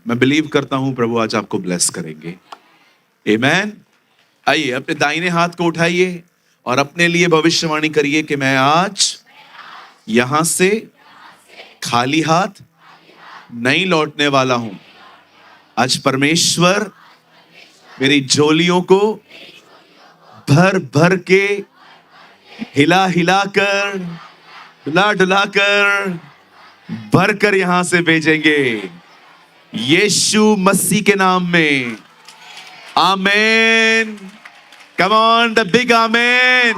मैं बिलीव करता हूं प्रभु आज आपको ब्लेस करेंगे। आमेन। आइए अपने दाहिने हाथ को उठाइए और अपने लिए भविष्यवाणी करिए कि मैं आज यहां से खाली हाथ नहीं लौटने वाला हूं। आज परमेश्वर मेरी झोलियों को भर भर के हिला हिला कर डुला डुला कर भर कर यहां से भेजेंगे, यीशु मसीह के नाम में। Amen. Come on, the big amen.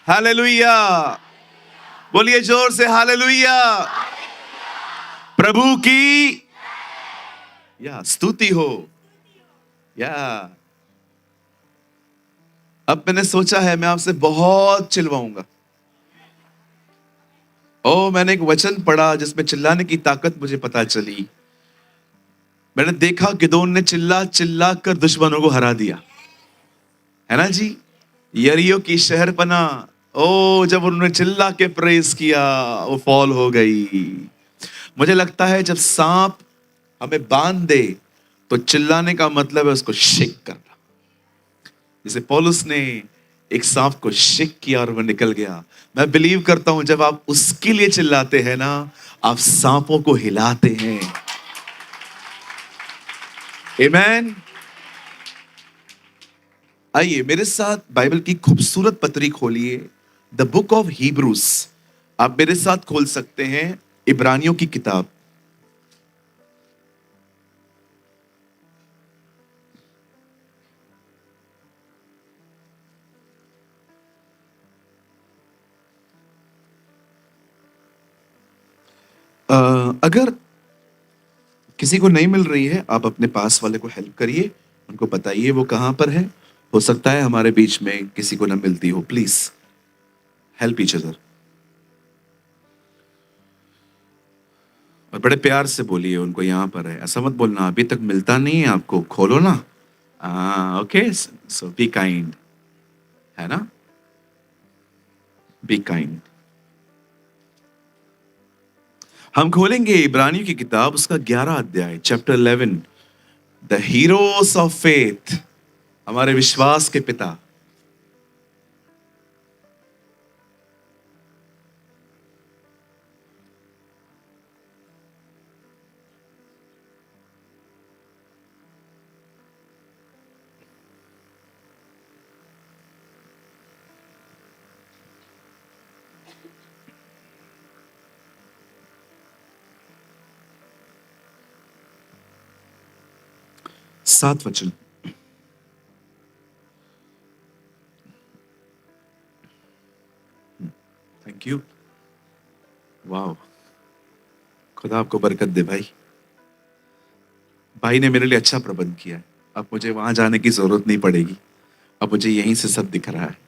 Hallelujah. बोलिए जोर से हालेलुया। प्रभु की या स्तुति हो। या अब मैंने सोचा है मैं आपसे बहुत चिल्लाऊंगा। मैंने एक वचन पढ़ा जिसमें चिल्लाने की ताकत मुझे पता चली। मैंने देखा गिदोन ने चिल्ला चिल्ला कर दुश्मनों को हरा दिया, है ना जी। यरीहो की शहरपना, जब उन्होंने चिल्ला के प्रेस किया वो फॉल हो गई। मुझे लगता है जब सांप हमें बांध दे तो चिल्लाने का मतलब है उसको शेक करना। जैसे पौलुस ने एक सांप को शेक किया और वो निकल गया। मैं बिलीव करता हूं जब आप उसके लिए चिल्लाते हैं ना, आप सांपों को हिलाते हैं। आमेन। आइए मेरे साथ बाइबल की खूबसूरत पत्री खोलिए, द बुक ऑफ हिब्रूज। आप मेरे साथ खोल सकते हैं इब्रानियों की किताब। अगर किसी को नहीं मिल रही है, आप अपने पास वाले को हेल्प करिए, उनको बताइए वो कहां पर है। हो सकता है हमारे बीच में किसी को ना मिलती हो। Please help each other. और बड़े प्यार से बोलिए उनको यहां पर है, ऐसा मत बोलना अभी तक मिलता नहीं है आपको, खोलो ना। ओके, सो बी काइंड, है ना। Be kind. हम खोलेंगे इब्रानियों की किताब, उसका 11 अध्याय, chapter 11, the heroes of faith, हमारे विश्वास के पिता। सात वचन। Thank you. वाह, खुदा आपको बरकत दे भाई। भाई ने मेरे लिए अच्छा प्रबंध किया है। अब मुझे वहां जाने की जरूरत नहीं पड़ेगी, अब मुझे यहीं से सब दिख रहा है।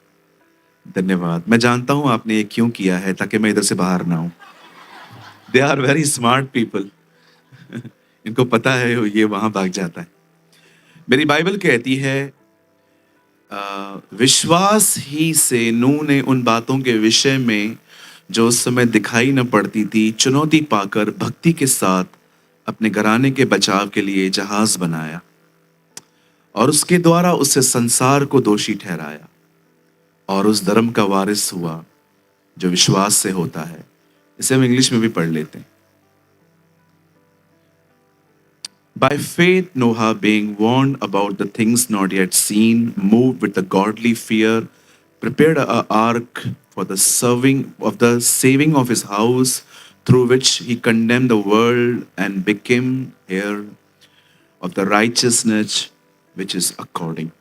धन्यवाद। मैं जानता हूं आपने ये क्यों किया है, ताकि मैं इधर से बाहर ना हूं। They are very smart people. इनको पता है ये वहां भाग जाता है। मेरी बाइबल कहती है विश्वास ही से नूह ने उन बातों के विषय में जो उस समय दिखाई न पड़ती थी चुनौती पाकर भक्ति के साथ अपने घराने के बचाव के लिए जहाज बनाया, और उसके द्वारा उससे संसार को दोषी ठहराया और उस धर्म का वारिस हुआ जो विश्वास से होता है। इसे हम इंग्लिश में भी पढ़ लेते हैं। By faith, Noah, being warned about the things not yet seen, moved with a godly fear, prepared an ark for the saving of his house, through which he condemned the world and became heir of the righteousness which is according.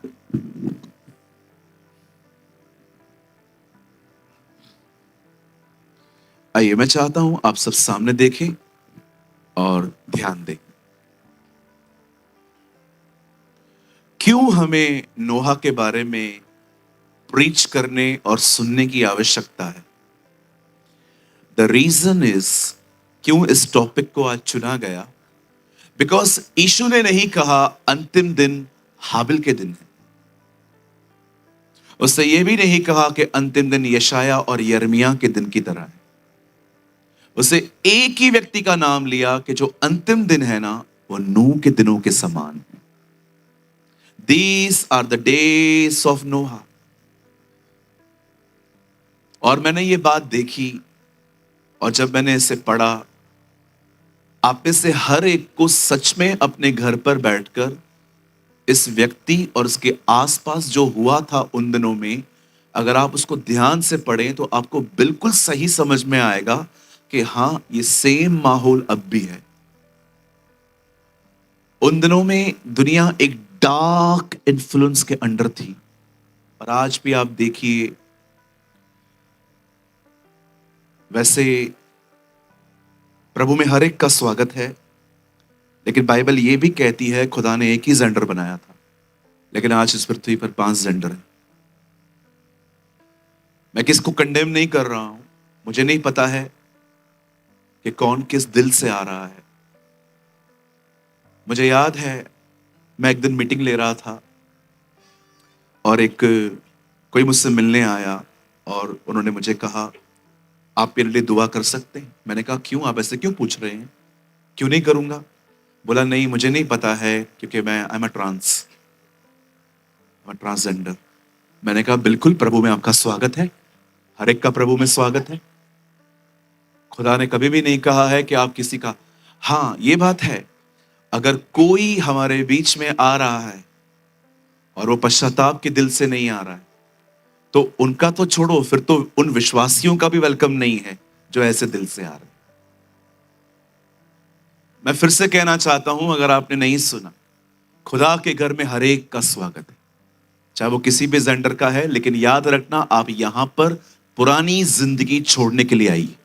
आइए मैं चाहता हूं आप सब सामने देखें और ध्यान दें। क्यों हमें नोहा के बारे में प्रीच करने और सुनने की आवश्यकता है? द रीजन इज, क्यों इस टॉपिक को आज चुना गया, बिकॉज यीशु ने नहीं कहा अंतिम दिन हाबिल के दिन है। उसने ये भी नहीं कहा कि अंतिम दिन यशाया और यर्मिया के दिन की तरह है। उसे एक ही व्यक्ति का नाम लिया कि जो अंतिम दिन है ना, वो नूह के दिनों के समान है। These are the days of Noah. और मैंने ये बात देखी, और जब मैंने इसे पढ़ा, आप में से हर एक को सच में अपने घर पर बैठकर इस व्यक्ति और उसके आसपास जो हुआ था उन दिनों में, अगर आप उसको ध्यान से पढ़ें तो आपको बिल्कुल सही समझ में आएगा कि हाँ, ये सेम माहौल अब भी है। उन दिनों में दुनिया एक डार्क इन्फ्लुएंस के अंडर थी, और आज भी आप देखिए, वैसे प्रभु में हर एक का स्वागत है, लेकिन बाइबल ये भी कहती है खुदा ने एक ही जेंडर बनाया था, लेकिन आज इस पृथ्वी पर 5 जेंडर हैं। मैं किसको कंडेम नहीं कर रहा हूं, मुझे नहीं पता है कि कौन किस दिल से आ रहा है। मुझे याद है, मैं एक दिन मीटिंग ले रहा था और कोई मुझसे मिलने आया और उन्होंने मुझे कहा, आप मेरे लिए दुआ कर सकते हैं? मैंने कहा, क्यों, आप ऐसे क्यों पूछ रहे हैं? क्यों नहीं करूंगा? बोला, नहीं, मुझे नहीं पता है, क्योंकि आई एम ट्रांसजेंडर। मैंने कहा, बिल्कुल, प्रभु में आपका स्वागत है, हर एक का प्रभु में स्वागत है। खुदा ने कभी भी नहीं कहा है कि आप किसी का, हाँ, ये बात है, अगर कोई हमारे बीच में आ रहा है और वो पश्चाताप के दिल से नहीं आ रहा है, तो उनका तो छोड़ो, फिर तो उन विश्वासियों का भी वेलकम नहीं है जो ऐसे दिल से आ रहे हैं। मैं फिर से कहना चाहता हूं, अगर आपने नहीं सुना, खुदा के घर में हर एक का स्वागत है, चाहे वो किसी भी जेंडर का है, लेकिन याद रखना, आप यहां पर पुरानी जिंदगी छोड़ने के लिए आइए।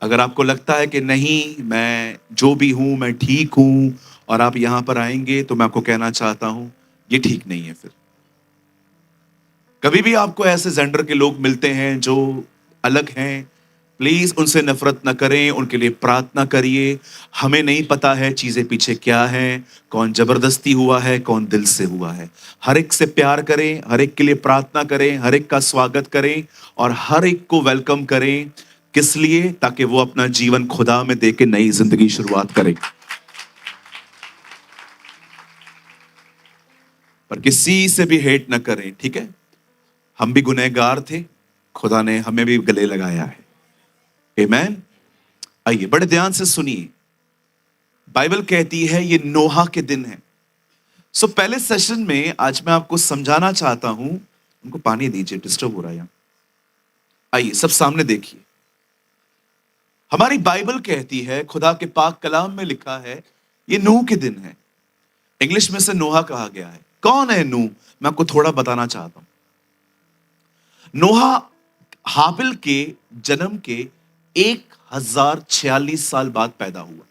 अगर आपको लगता है कि नहीं, मैं जो भी हूं मैं ठीक हूं, और आप यहां पर आएंगे, तो मैं आपको कहना चाहता हूं, ये ठीक नहीं है। फिर कभी भी आपको ऐसे जेंडर के लोग मिलते हैं जो अलग हैं, प्लीज उनसे नफरत ना करें, उनके लिए प्रार्थना करिए। हमें नहीं पता है चीजें पीछे क्या है, कौन जबरदस्ती हुआ है, कौन दिल से हुआ है। हर एक से प्यार करें, हर एक के लिए प्रार्थना करें, हर एक का स्वागत करें, और हर एक को वेलकम करें। किस लिए? ताकि वो अपना जीवन खुदा में देके नई जिंदगी शुरुआत करें। पर किसी से भी हेट ना करें, ठीक है? हम भी गुनहगार थे, खुदा ने हमें भी गले लगाया है। आमीन। आइए बड़े ध्यान से सुनिए, बाइबल कहती है ये नोहा के दिन है। सो पहले सेशन में आज मैं आपको समझाना चाहता हूं, उनको पानी दीजिए, डिस्टर्ब हो रहा है यहां। आइए सब सामने देखिए, हमारी बाइबल कहती है, खुदा के पाक कलाम में लिखा है, ये नूह के दिन है। इंग्लिश में से नोहा कहा गया है। कौन है नूह? मैं आपको थोड़ा बताना चाहता हूं। नोहा हाबिल के जन्म के 1046 साल बाद पैदा हुआ,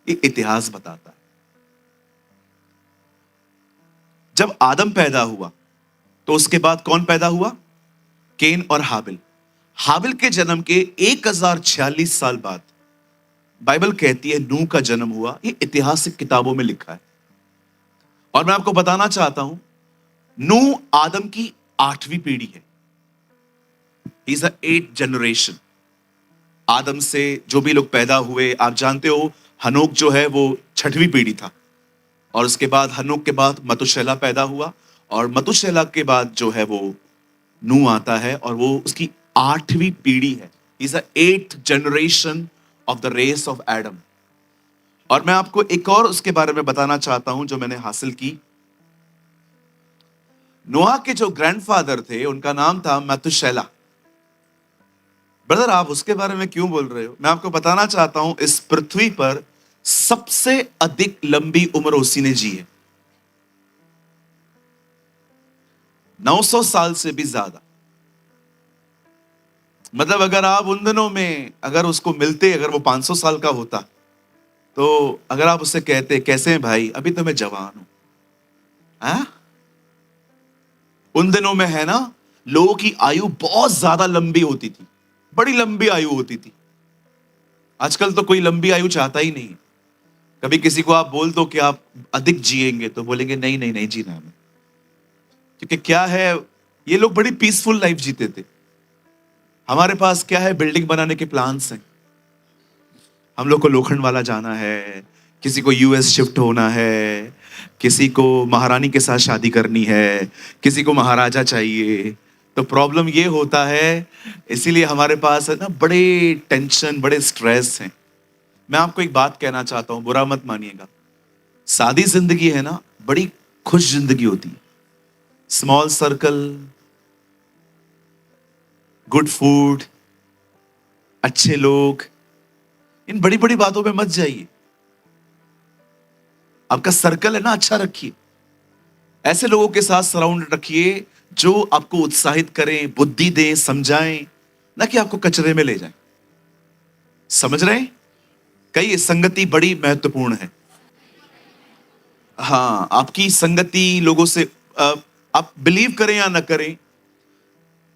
ये इतिहास बताता है। जब आदम पैदा हुआ तो उसके बाद कौन पैदा हुआ? केन और हाबिल। हाबिल के जन्म के 1046 साल बाद बाइबल कहती है नूह का जन्म हुआ। ये ऐतिहासिक किताबों में लिखा है। और मैं आपको बताना चाहता हूं, नूह आदम की 8वीं पीढ़ी है। Is a 8th generation. आदम से जो भी लोग पैदा हुए, आप जानते हो, हनोक जो है वो 6वीं पीढ़ी था, और उसके बाद हनोक के बाद मतुशेला पैदा हुआ, और मतुशेला के बाद जो है वो नूह आता है, और वो उसकी 8वीं पीढ़ी है। Is a 8th generation of the race of Adam. और मैं आपको एक और उसके बारे में बताना चाहता हूं जो मैंने हासिल की। नोहा के जो ग्रैंडफादर थे उनका नाम था मतुशेला। ब्रदर, आप उसके बारे में क्यों बोल रहे हो? मैं आपको बताना चाहता हूं, इस पृथ्वी पर सबसे अधिक लंबी उम्र उसी ने जी है, 900 साल से भी ज्यादा। मतलब अगर आप उन दिनों में अगर उसको मिलते, अगर वो 500 साल का होता, तो अगर आप उससे कहते, कैसे हैं भाई, अभी तो मैं जवान हूं, हाँ? उन दिनों में है ना, लोगों की आयु बहुत ज्यादा लंबी होती थी, बड़ी लंबी आयु होती थी। आजकल तो कोई लंबी आयु चाहता ही नहीं। कभी किसी को आप बोल दो कि आप अधिक जिएंगे, तो बोलेंगे नहीं नहीं नहीं जीना हमें। क्योंकि क्या है, ये लोग बड़ी पीसफुल लाइफ जीते थे। हमारे पास क्या है, बिल्डिंग बनाने के प्लान्स हैं, हम लोग को लोखंड वाला जाना है, किसी को यूएस शिफ्ट होना है, किसी को महारानी के साथ शादी करनी है, किसी को महाराजा चाहिए। तो प्रॉब्लम ये होता है, इसीलिए हमारे पास है ना बड़े टेंशन, बड़े स्ट्रेस हैं। मैं आपको एक बात कहना चाहता हूं, बुरा मत मानिएगा। सादी जिंदगी है ना, बड़ी खुश जिंदगी होती है। स्मॉल सर्कल, गुड फूड, अच्छे लोग, इन बड़ी बड़ी बातों में मत जाइए। आपका सर्कल है ना, अच्छा रखिए। ऐसे लोगों के साथ सराउंड रखिए जो आपको उत्साहित करें, बुद्धि दें, समझाएं, ना कि आपको कचरे में ले जाएं। समझ रहे हैं? कई संगति बड़ी महत्वपूर्ण है। हाँ, आपकी संगति लोगों से आप बिलीव करें या ना करें,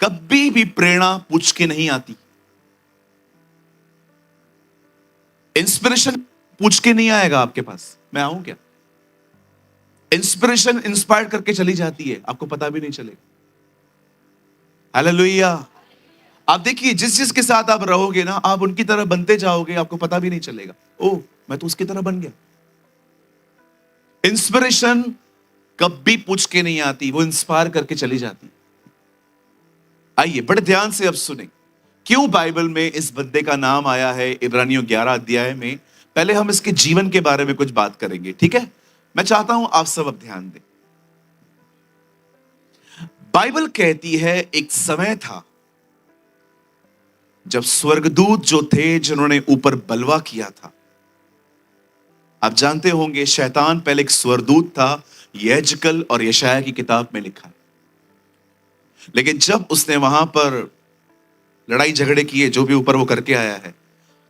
कभी भी प्रेरणा पूछ के नहीं आती। इंस्पिरेशन पूछ के नहीं आएगा आपके पास, मैं आऊं क्या? इंस्पिरेशन इंस्पायर करके चली जाती है, आपको पता भी नहीं चलेगा। हालेलुया। आप देखिए, जिस जिसके साथ आप रहोगे ना, आप उनकी तरह बनते जाओगे, आपको पता भी नहीं चलेगा। ओह, मैं तो उसकी तरह बन गया। इंस्पिरेशन कभी पूछ के नहीं आती, वो इंस्पायर करके चली जाती। आइए बड़े ध्यान से अब सुने, क्यों बाइबल में इस बंदे का नाम आया है इब्रानियों 11 अध्याय में। पहले हम इसके जीवन के बारे में कुछ बात करेंगे, ठीक है? मैं चाहता हूं आप सब अब ध्यान दें। बाइबल कहती है एक समय था जब स्वर्गदूत जो थे, जिन्होंने ऊपर बलवा किया था। आप जानते होंगे शैतान पहले एक स्वर्गदूत था, यहेजकल और यशायाह की किताब में लिखा है। लेकिन जब उसने वहां पर लड़ाई झगड़े किए, जो भी ऊपर वो करके आया है,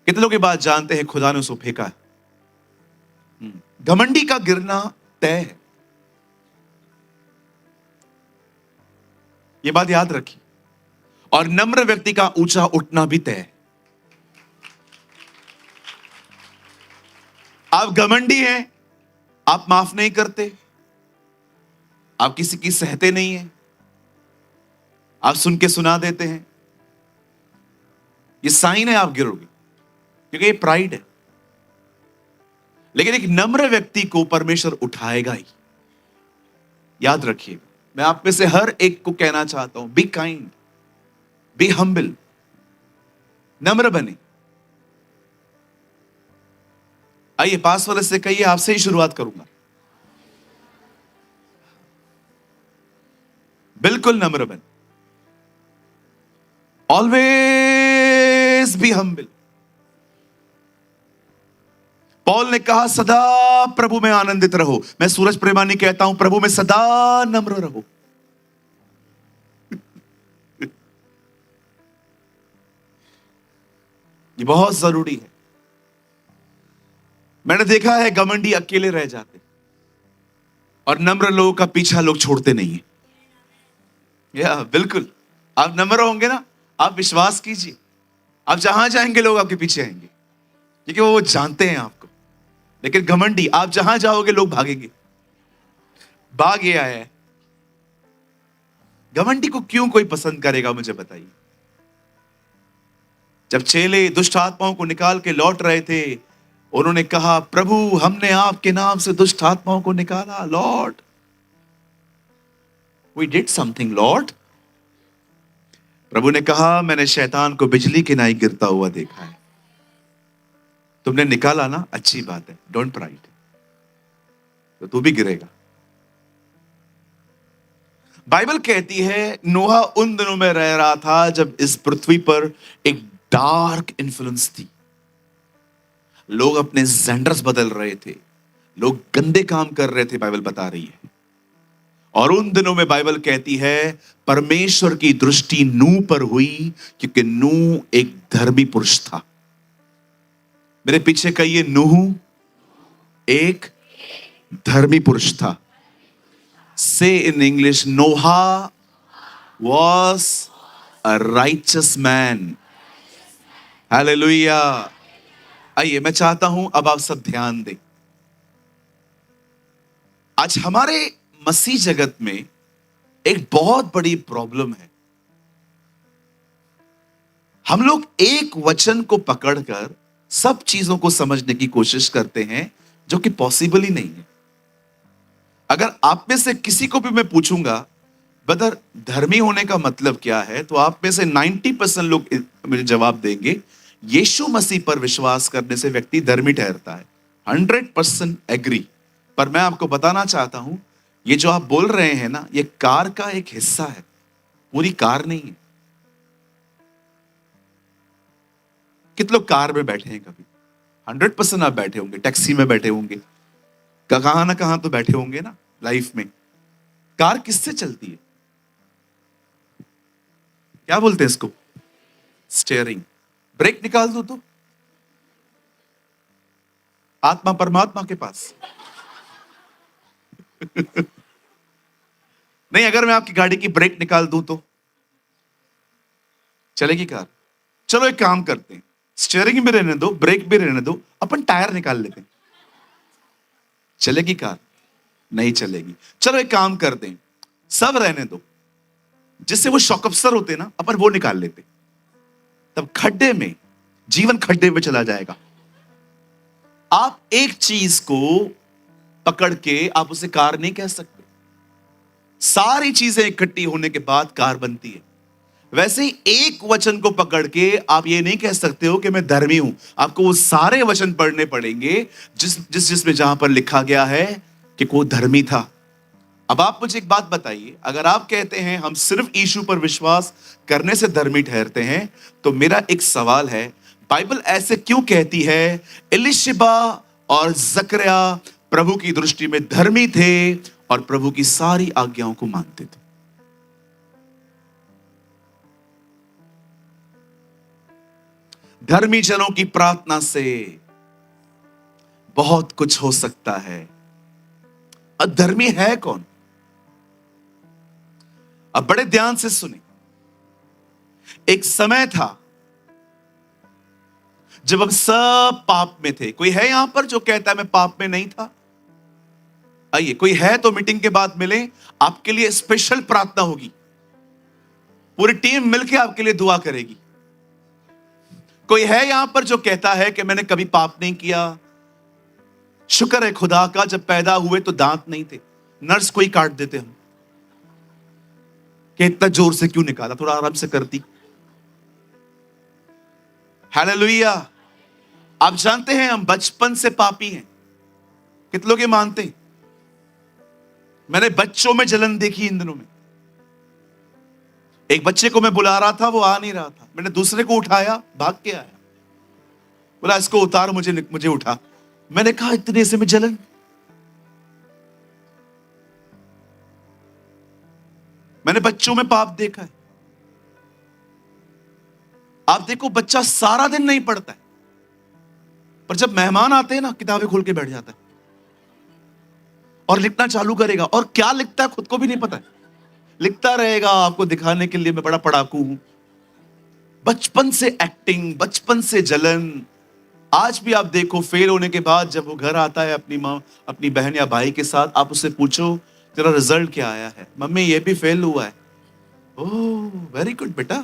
कितनों के बाद जानते हैं खुदा ने उसको फेंका है। घमंडी का गिरना तय है, ये बात याद रखिए। और नम्र व्यक्ति का ऊंचा उठना भी तय है। आप घमंडी हैं, आप माफ नहीं करते, आप किसी की सहते नहीं हैं, आप सुन के सुना देते हैं, ये साइन है आप गिरोगे, क्योंकि ये प्राइड है। लेकिन एक नम्र व्यक्ति को परमेश्वर उठाएगा ही, याद रखिएगा। मैं आप में से हर एक को कहना चाहता हूं, बी काइंड, बी हम्बल, नम्र बने। आइए पास वाले से कहिए, आपसे ही शुरुआत करूंगा। बिल्कुल नम्र बने, ऑलवेज बी हम्बल। पौल ने कहा सदा प्रभु में आनंदित रहो। मैं सूरज प्रेमानी कहता हूं, प्रभु में सदा नम्र रहो। ये बहुत जरूरी है। मैंने देखा है घमंडी अकेले रह जाते और नम्र लोगों का पीछा लोग छोड़ते नहीं है। या बिल्कुल, आप नम्र होंगे ना, आप विश्वास कीजिए, आप जहां जाएंगे लोग आपके पीछे आएंगे, क्योंकि वो जानते हैं आपको। लेकिन घमंडी, आप जहां जाओगे लोग भागेंगे। भाग ये आया है। घमंडी को क्यों कोई पसंद करेगा, मुझे बताइए। जब चेले दुष्ट आत्माओं को निकाल के लौट रहे थे, उन्होंने कहा, प्रभु हमने आपके नाम से दुष्ट आत्माओं को निकाला। Lord, we did something Lord. प्रभु ने कहा, मैंने शैतान को बिजली की नाई गिरता हुआ देखा है। तुमने निकाला ना, अच्छी बात है, डोंट प्राइड, तो तू भी गिरेगा। बाइबल कहती है नोहा उन दिनों में रह रहा था जब इस पृथ्वी पर एक डार्क इन्फ्लुएंस थी। लोग अपने जेंडर्स बदल रहे थे, लोग गंदे काम कर रहे थे, बाइबल बता रही है। और उन दिनों में बाइबल कहती है परमेश्वर की दृष्टि नूह पर हुई, क्योंकि नूह एक धर्मी पुरुष था। मेरे पीछे कहिए, नूह एक धर्मी पुरुष था। Say in English, Noah was a righteous man. Hallelujah. आइए मैं चाहता हूं अब आप सब ध्यान दें। आज हमारे मसीह जगत में एक बहुत बड़ी प्रॉब्लम है। हम लोग एक वचन को पकड़कर सब चीजों को समझने की कोशिश करते हैं जो कि पॉसिबल ही नहीं है। अगर आप में से किसी को भी मैं पूछूंगा ब्रदर धर्मी होने का मतलब क्या है, तो आप में से 90% लोग मुझे जवाब देंगे यीशु मसीह पर विश्वास करने से व्यक्ति धर्मी ठहरता है। 100% एग्री। पर मैं आपको बताना चाहता हूं, ये जो आप बोल रहे हैं ना, ये कार का एक हिस्सा है, पूरी कार नहीं है। कितने लोग कार में बैठे हैं कभी? 100% आप बैठे होंगे, टैक्सी में बैठे होंगे, कहां ना कहां तो बैठे होंगे ना लाइफ में। कार किससे चलती है? क्या बोलते हैं इसको? स्टीयरिंग। ब्रेक निकाल दो तो आत्मा परमात्मा के पास। नहीं, अगर मैं आपकी गाड़ी की ब्रेक निकाल दूं तो चलेगी कार? चलो एक काम करते हैं, स्टीयरिंग भी रहने दो, ब्रेक भी रहने दो, अपन टायर निकाल लेते हैं, चलेगी कार? नहीं चलेगी। चलो एक काम करते हैं, सब रहने दो, जिससे वो शॉक अब्सर होते हैं ना, अपन वो निकाल लेते, तब खड्डे में, जीवन खड्डे में चला जाएगा। आप एक चीज को पकड़ के आप उसे कार नहीं कह सकते। सारी चीजें इकट्ठी होने के बाद कार बनती है। वैसे ही एक वचन को पकड़ के आप ये नहीं कह सकते हो कि मैं धर्मी हूं। आपको वो सारे वचन पढ़ने पड़ेंगे जिसमें जहां पर लिखा गया है कि वो धर्मी था। अब आप मुझे एक बात बताइए, अगर आप कहते हैं हम सिर्फ यीशु पर विश्वास करने से धर्मी ठहरते हैं, तो मेरा एक सवाल है, बाइबल ऐसे क्यों कहती है एलिशिबा और जकरिया प्रभु की दृष्टि में धर्मी थे और प्रभु की सारी आज्ञाओं को मानते थे? धर्मी जनों की प्रार्थना से बहुत कुछ हो सकता है। अधर्मी है कौन? अब बड़े ध्यान से सुने। एक समय था जब हम सब पाप में थे। कोई है यहां पर जो कहता है मैं पाप में नहीं था? आइए, कोई है तो मीटिंग के बाद मिले, आपके लिए स्पेशल प्रार्थना होगी, पूरी टीम मिलकर आपके लिए दुआ करेगी। कोई है यहां पर जो कहता है कि मैंने कभी पाप नहीं किया? शुक्र है खुदा का, जब पैदा हुए तो दांत नहीं थे, नर्स को ही काट देते हम, कि इतना जोर से क्यों निकाला, थोड़ा आराम से करती। हालेलुया। आप जानते हैं हम बचपन से पापी हैं। कितने लोग ये मानते हैं? मैंने बच्चों में जलन देखी इन दिनों में। एक बच्चे को मैं बुला रहा था, वो आ नहीं रहा था, मैंने दूसरे को उठाया, भाग के आया, बोला इसको उतार, मुझे उठा। मैंने कहा इतने से में जलन। मैंने बच्चों में पाप देखा है। आप देखो, बच्चा सारा दिन नहीं पढ़ता है, पर जब मेहमान आते हैं ना, किताबें खोल के बैठ जाता है और लिखना चालू करेगा, और क्या लिखता है खुद को भी नहीं पता है, लिखता रहेगा आपको दिखाने के लिए मैं बड़ा पढ़ाकू हूं। बचपन से एक्टिंग, बचपन से जलन। आज भी आप देखो, फेल होने के बाद जब वो घर आता है अपनी माँ, अपनी बहन या भाई के साथ, आप उससे पूछो तेरा रिजल्ट क्या आया है? मम्मी ये भी फेल हुआ है। ओह वेरी गुड बेटा,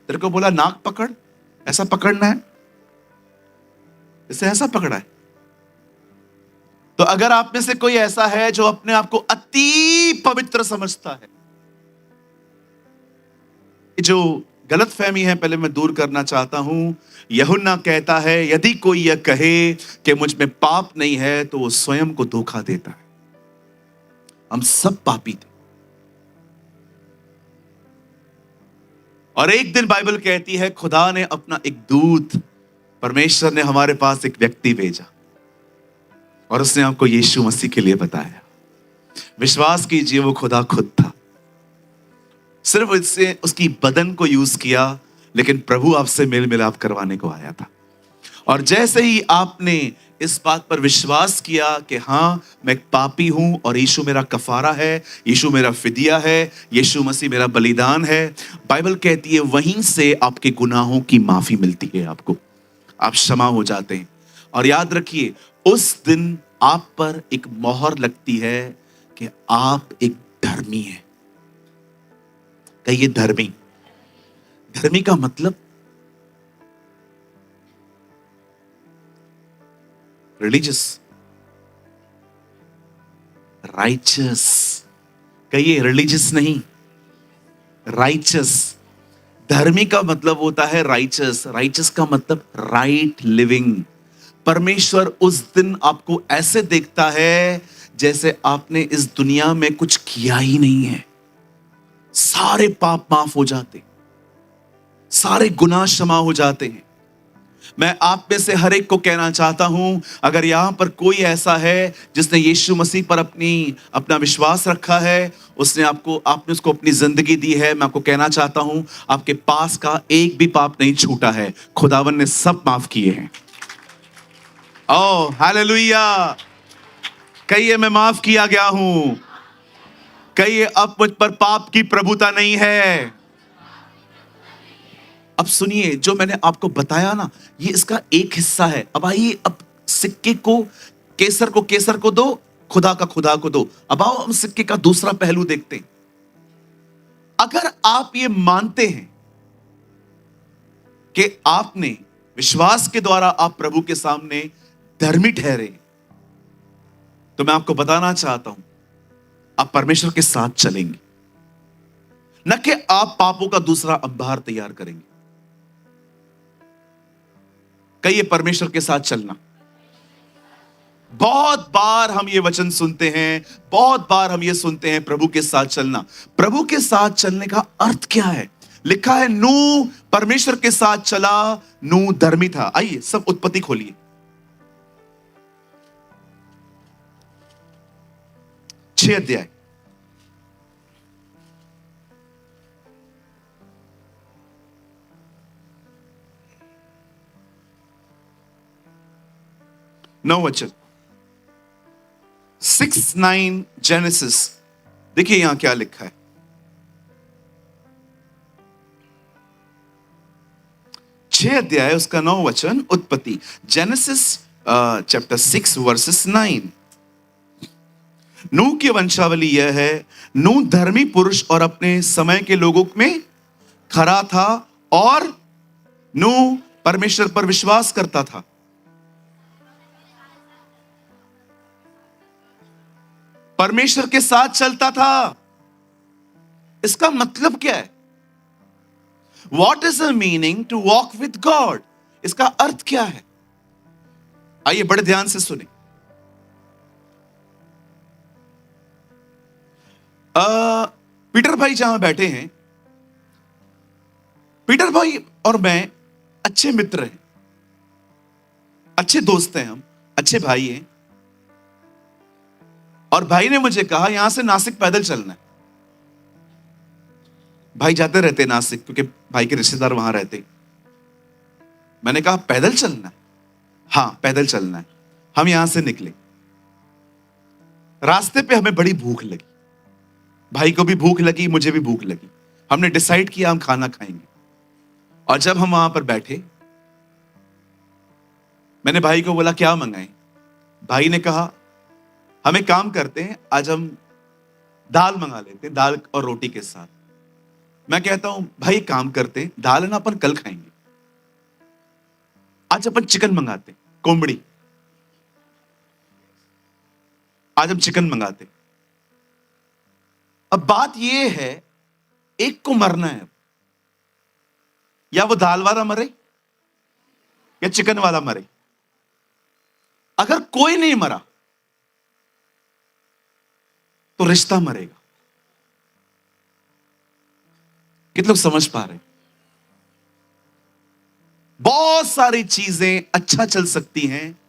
तेरे को बोला नाक पकड़, ऐसा पकड़ना है, इसे ऐसा पकड़ा है। तो अगर आप में से कोई ऐसा है जो अपने आप को अति पवित्र समझता है, जो गलत फहमी है पहले मैं दूर करना चाहता हूं। यूहन्ना कहता है यदि कोई यह कहे कि मुझ में पाप नहीं है तो वो स्वयं को धोखा देता है। हम सब पापी थे, और एक दिन बाइबल कहती है खुदा ने अपना एक दूत, परमेश्वर ने हमारे पास एक व्यक्ति भेजा और उसने आपको यीशु मसीह के लिए बताया। विश्वास कीजिए वो खुदा खुद था। सिर्फ इससे उसकी बदन को यूज किया, लेकिन प्रभु आपसे मेल मिलाप करवाने को आया था। और जैसे ही आपने इस बात पर विश्वास किया कि हाँ मैं एक पापी हूं और यीशु मेरा कफारा है, यीशु मेरा फिदिया है, यीशु मसीह मेरा बलिदान है, बाइबल कहती है वहीं से आपके गुनाहों की माफी मिलती है, आपको आप क्षमा हो जाते हैं। और याद रखिए उस दिन आप पर एक मोहर लगती है कि आप एक धर्मी हैं। कहिए धर्मी। धर्मी का मतलब रिलीजियस, राइचस। कहिए रिलीजियस नहीं, राइचस। धर्मी का मतलब होता है राइचस, राइचस का मतलब राइट लिविंग। परमेश्वर उस दिन आपको ऐसे देखता है जैसे आपने इस दुनिया में कुछ किया ही नहीं है। सारे पाप माफ हो जाते, सारे गुनाह क्षमा हो जाते हैं। मैं आप में से हर एक को कहना चाहता हूं, अगर यहां पर कोई ऐसा है जिसने यीशु मसीह पर अपना विश्वास रखा है, आपने उसको अपनी जिंदगी दी है, मैं आपको कहना चाहता हूं, आपके पास का एक भी पाप नहीं छूटा है, खुदावन ने सब माफ किए हैं। Oh hallelujah. कहिए मैं माफ किया गया हूं। कहिए अब मुझ पर पाप की प्रभुता नहीं है। अब सुनिए, जो मैंने आपको बताया ना, ये इसका एक हिस्सा है। अब आइए, अब सिक्के को केसर को दो, खुदा का खुदा को दो। अब आओ हम सिक्के का दूसरा पहलू देखते हैं। अगर आप ये मानते हैं कि आपने विश्वास के द्वारा आप प्रभु के सामने धर्मी ठहरे, तो मैं आपको बताना चाहता हूं, आप परमेश्वर के साथ चलेंगे, न कि आप पापों का दूसरा अंबार तैयार करेंगे। कहिए परमेश्वर के साथ चलना। बहुत बार हम ये वचन सुनते हैं, बहुत बार हम ये सुनते हैं, प्रभु के साथ चलना। प्रभु के साथ चलने का अर्थ क्या है? लिखा है नूह परमेश्वर के साथ चला, नूह धर्मी था। आइए सब उत्पत्ति खोलिए, 6 अध्याय। नौ वचन, 6:9 जेनेसिस। देखिए यहां क्या लिखा है। 6 अध्याय उसका 9 वचन, उत्पत्ति, जेनेसिस चैप्टर 6 वर्सेस 9। नूह की वंशावली यह है, नूह धर्मी पुरुष और अपने समय के लोगों में खरा था, और नूह परमेश्वर पर विश्वास करता था। परमेश्वर के साथ चलता था। इसका मतलब क्या है? What is the meaning to walk with God? इसका अर्थ क्या है? आइए बड़े ध्यान से सुने। पीटर भाई जहां बैठे हैं, पीटर भाई और मैं अच्छे मित्र हैं, अच्छे दोस्त हैं, हम अच्छे भाई हैं। और भाई ने मुझे कहा यहां से नासिक पैदल चलना है। भाई जाते रहते नासिक, क्योंकि भाई के रिश्तेदार वहां रहते। मैंने कहा पैदल चलना है? हाँ पैदल चलना है। हम यहां से निकले, रास्ते पे हमें बड़ी भूख लगी, भाई को भी भूख लगी, मुझे भी भूख लगी। हमने डिसाइड किया हम खाना खाएंगे। और जब हम वहां पर बैठे, मैंने भाई को बोला क्या मंगाएं? भाई ने कहा हम एक काम करते हैं, आज हम दाल मंगा लेते हैं, दाल और रोटी के साथ। मैं कहता हूं भाई काम करते हैं, दाल है ना अपन कल खाएंगे, आज अपन चिकन मंगाते हैं, कोंबड़ी। आज हम चिकन मंगाते। अब बात यह है, एक को मरना है, या वो दाल वाला मरे या चिकन वाला मरे। अगर कोई नहीं मरा तो रिश्ता मरेगा। कितने लोग समझ पा रहे? बहुत सारी चीजें अच्छा चल सकती हैं,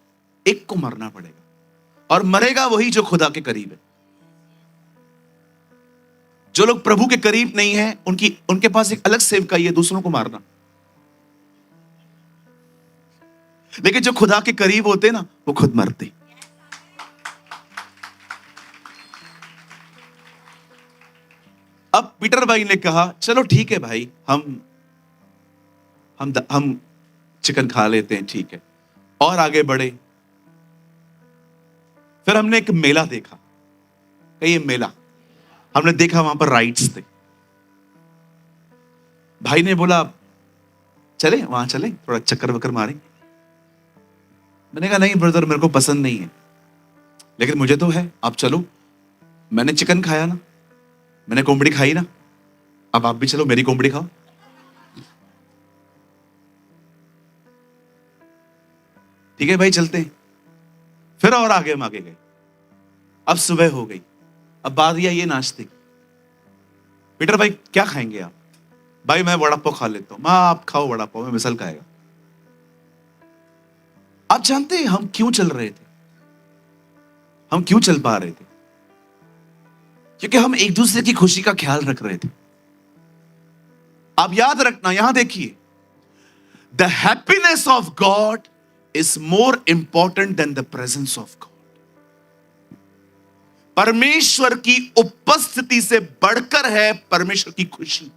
एक को मरना पड़ेगा, और मरेगा वही जो खुदा के करीब है। जो लोग प्रभु के करीब नहीं है, उनके पास एक अलग सेवकाई है, दूसरों को मारना। लेकिन जो खुदा के करीब होते ना, वो खुद मरते। अब पीटर भाई ने कहा चलो ठीक है भाई, हम चिकन खा लेते हैं, ठीक है। और आगे बढ़े, फिर हमने एक मेला देखा। ये मेला हमने देखा, वहां पर राइड्स थे। भाई ने बोला चले वहां, चले थोड़ा चक्कर वक्कर मारें। मैंने कहा नहीं ब्रदर, मेरे को पसंद नहीं है, लेकिन मुझे तो है, आप चलो। मैंने चिकन खाया ना, मैंने कोंबड़ी खाई ना, अब आप भी चलो मेरी कोंबड़ी खाओ। ठीक है भाई, चलते हैं। फिर और आगे हम आगे गए। अब सुबह हो गई, अब बात आई ये नाश्ते की। पीटर भाई क्या खाएंगे आप? भाई मैं वड़ा पाव खा लेता हूं। मां आप खाओ वड़ा पाव, मैं मिसल खाएगा। आप जानते हैं हम क्यों चल रहे थे? हम क्यों चल पा रहे थे? क्योंकि हम एक दूसरे की खुशी का ख्याल रख रहे थे। आप याद रखना, यहां देखिए, the happiness of God is more important than the presence of God. परमेश्वर की उपस्थिति से बढ़कर है परमेश्वर की खुशी।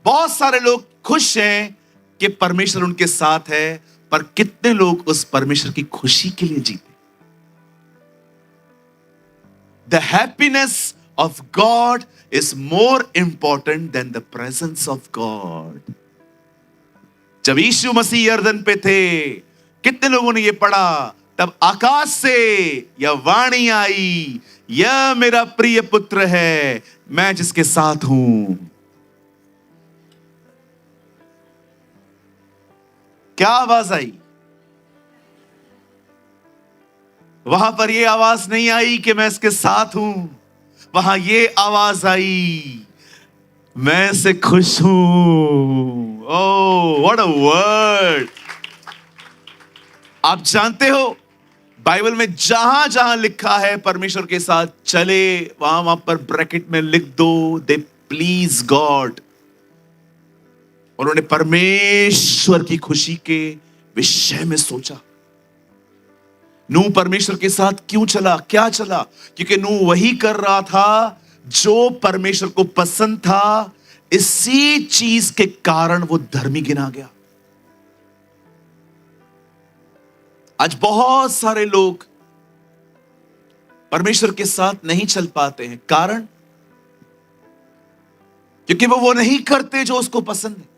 बहुत सारे लोग खुश हैं कि परमेश्वर उनके साथ है, पर कितने लोग उस परमेश्वर की खुशी के लिए जीते? The happiness of God is more important than the presence of God. जब यीशु मसीह यर्दन पे थे, कितने लोगों ने यह पढ़ा? तब आकाश से यह वाणी आई, यह मेरा प्रिय पुत्र है, मैं जिसके साथ हूं। क्या आवाज आई? वहां पर यह आवाज नहीं आई कि मैं इसके साथ हूं, वहां यह आवाज आई, मैं इससे खुश हूं। Oh what a word! आप जानते हो बाइबल में जहां जहां लिखा है परमेश्वर के साथ चले, वहां वहां पर ब्रैकेट में लिख दो, दे प्लीज गॉड। उन्होंने परमेश्वर की खुशी के विषय में सोचा। नूह परमेश्वर के साथ क्यों चला? क्या चला? क्योंकि नूह वही कर रहा था जो परमेश्वर को पसंद था। इसी चीज के कारण वो धर्मी गिना गया। आज बहुत सारे लोग परमेश्वर के साथ नहीं चल पाते हैं। कारण? क्योंकि वो नहीं करते जो उसको पसंद है।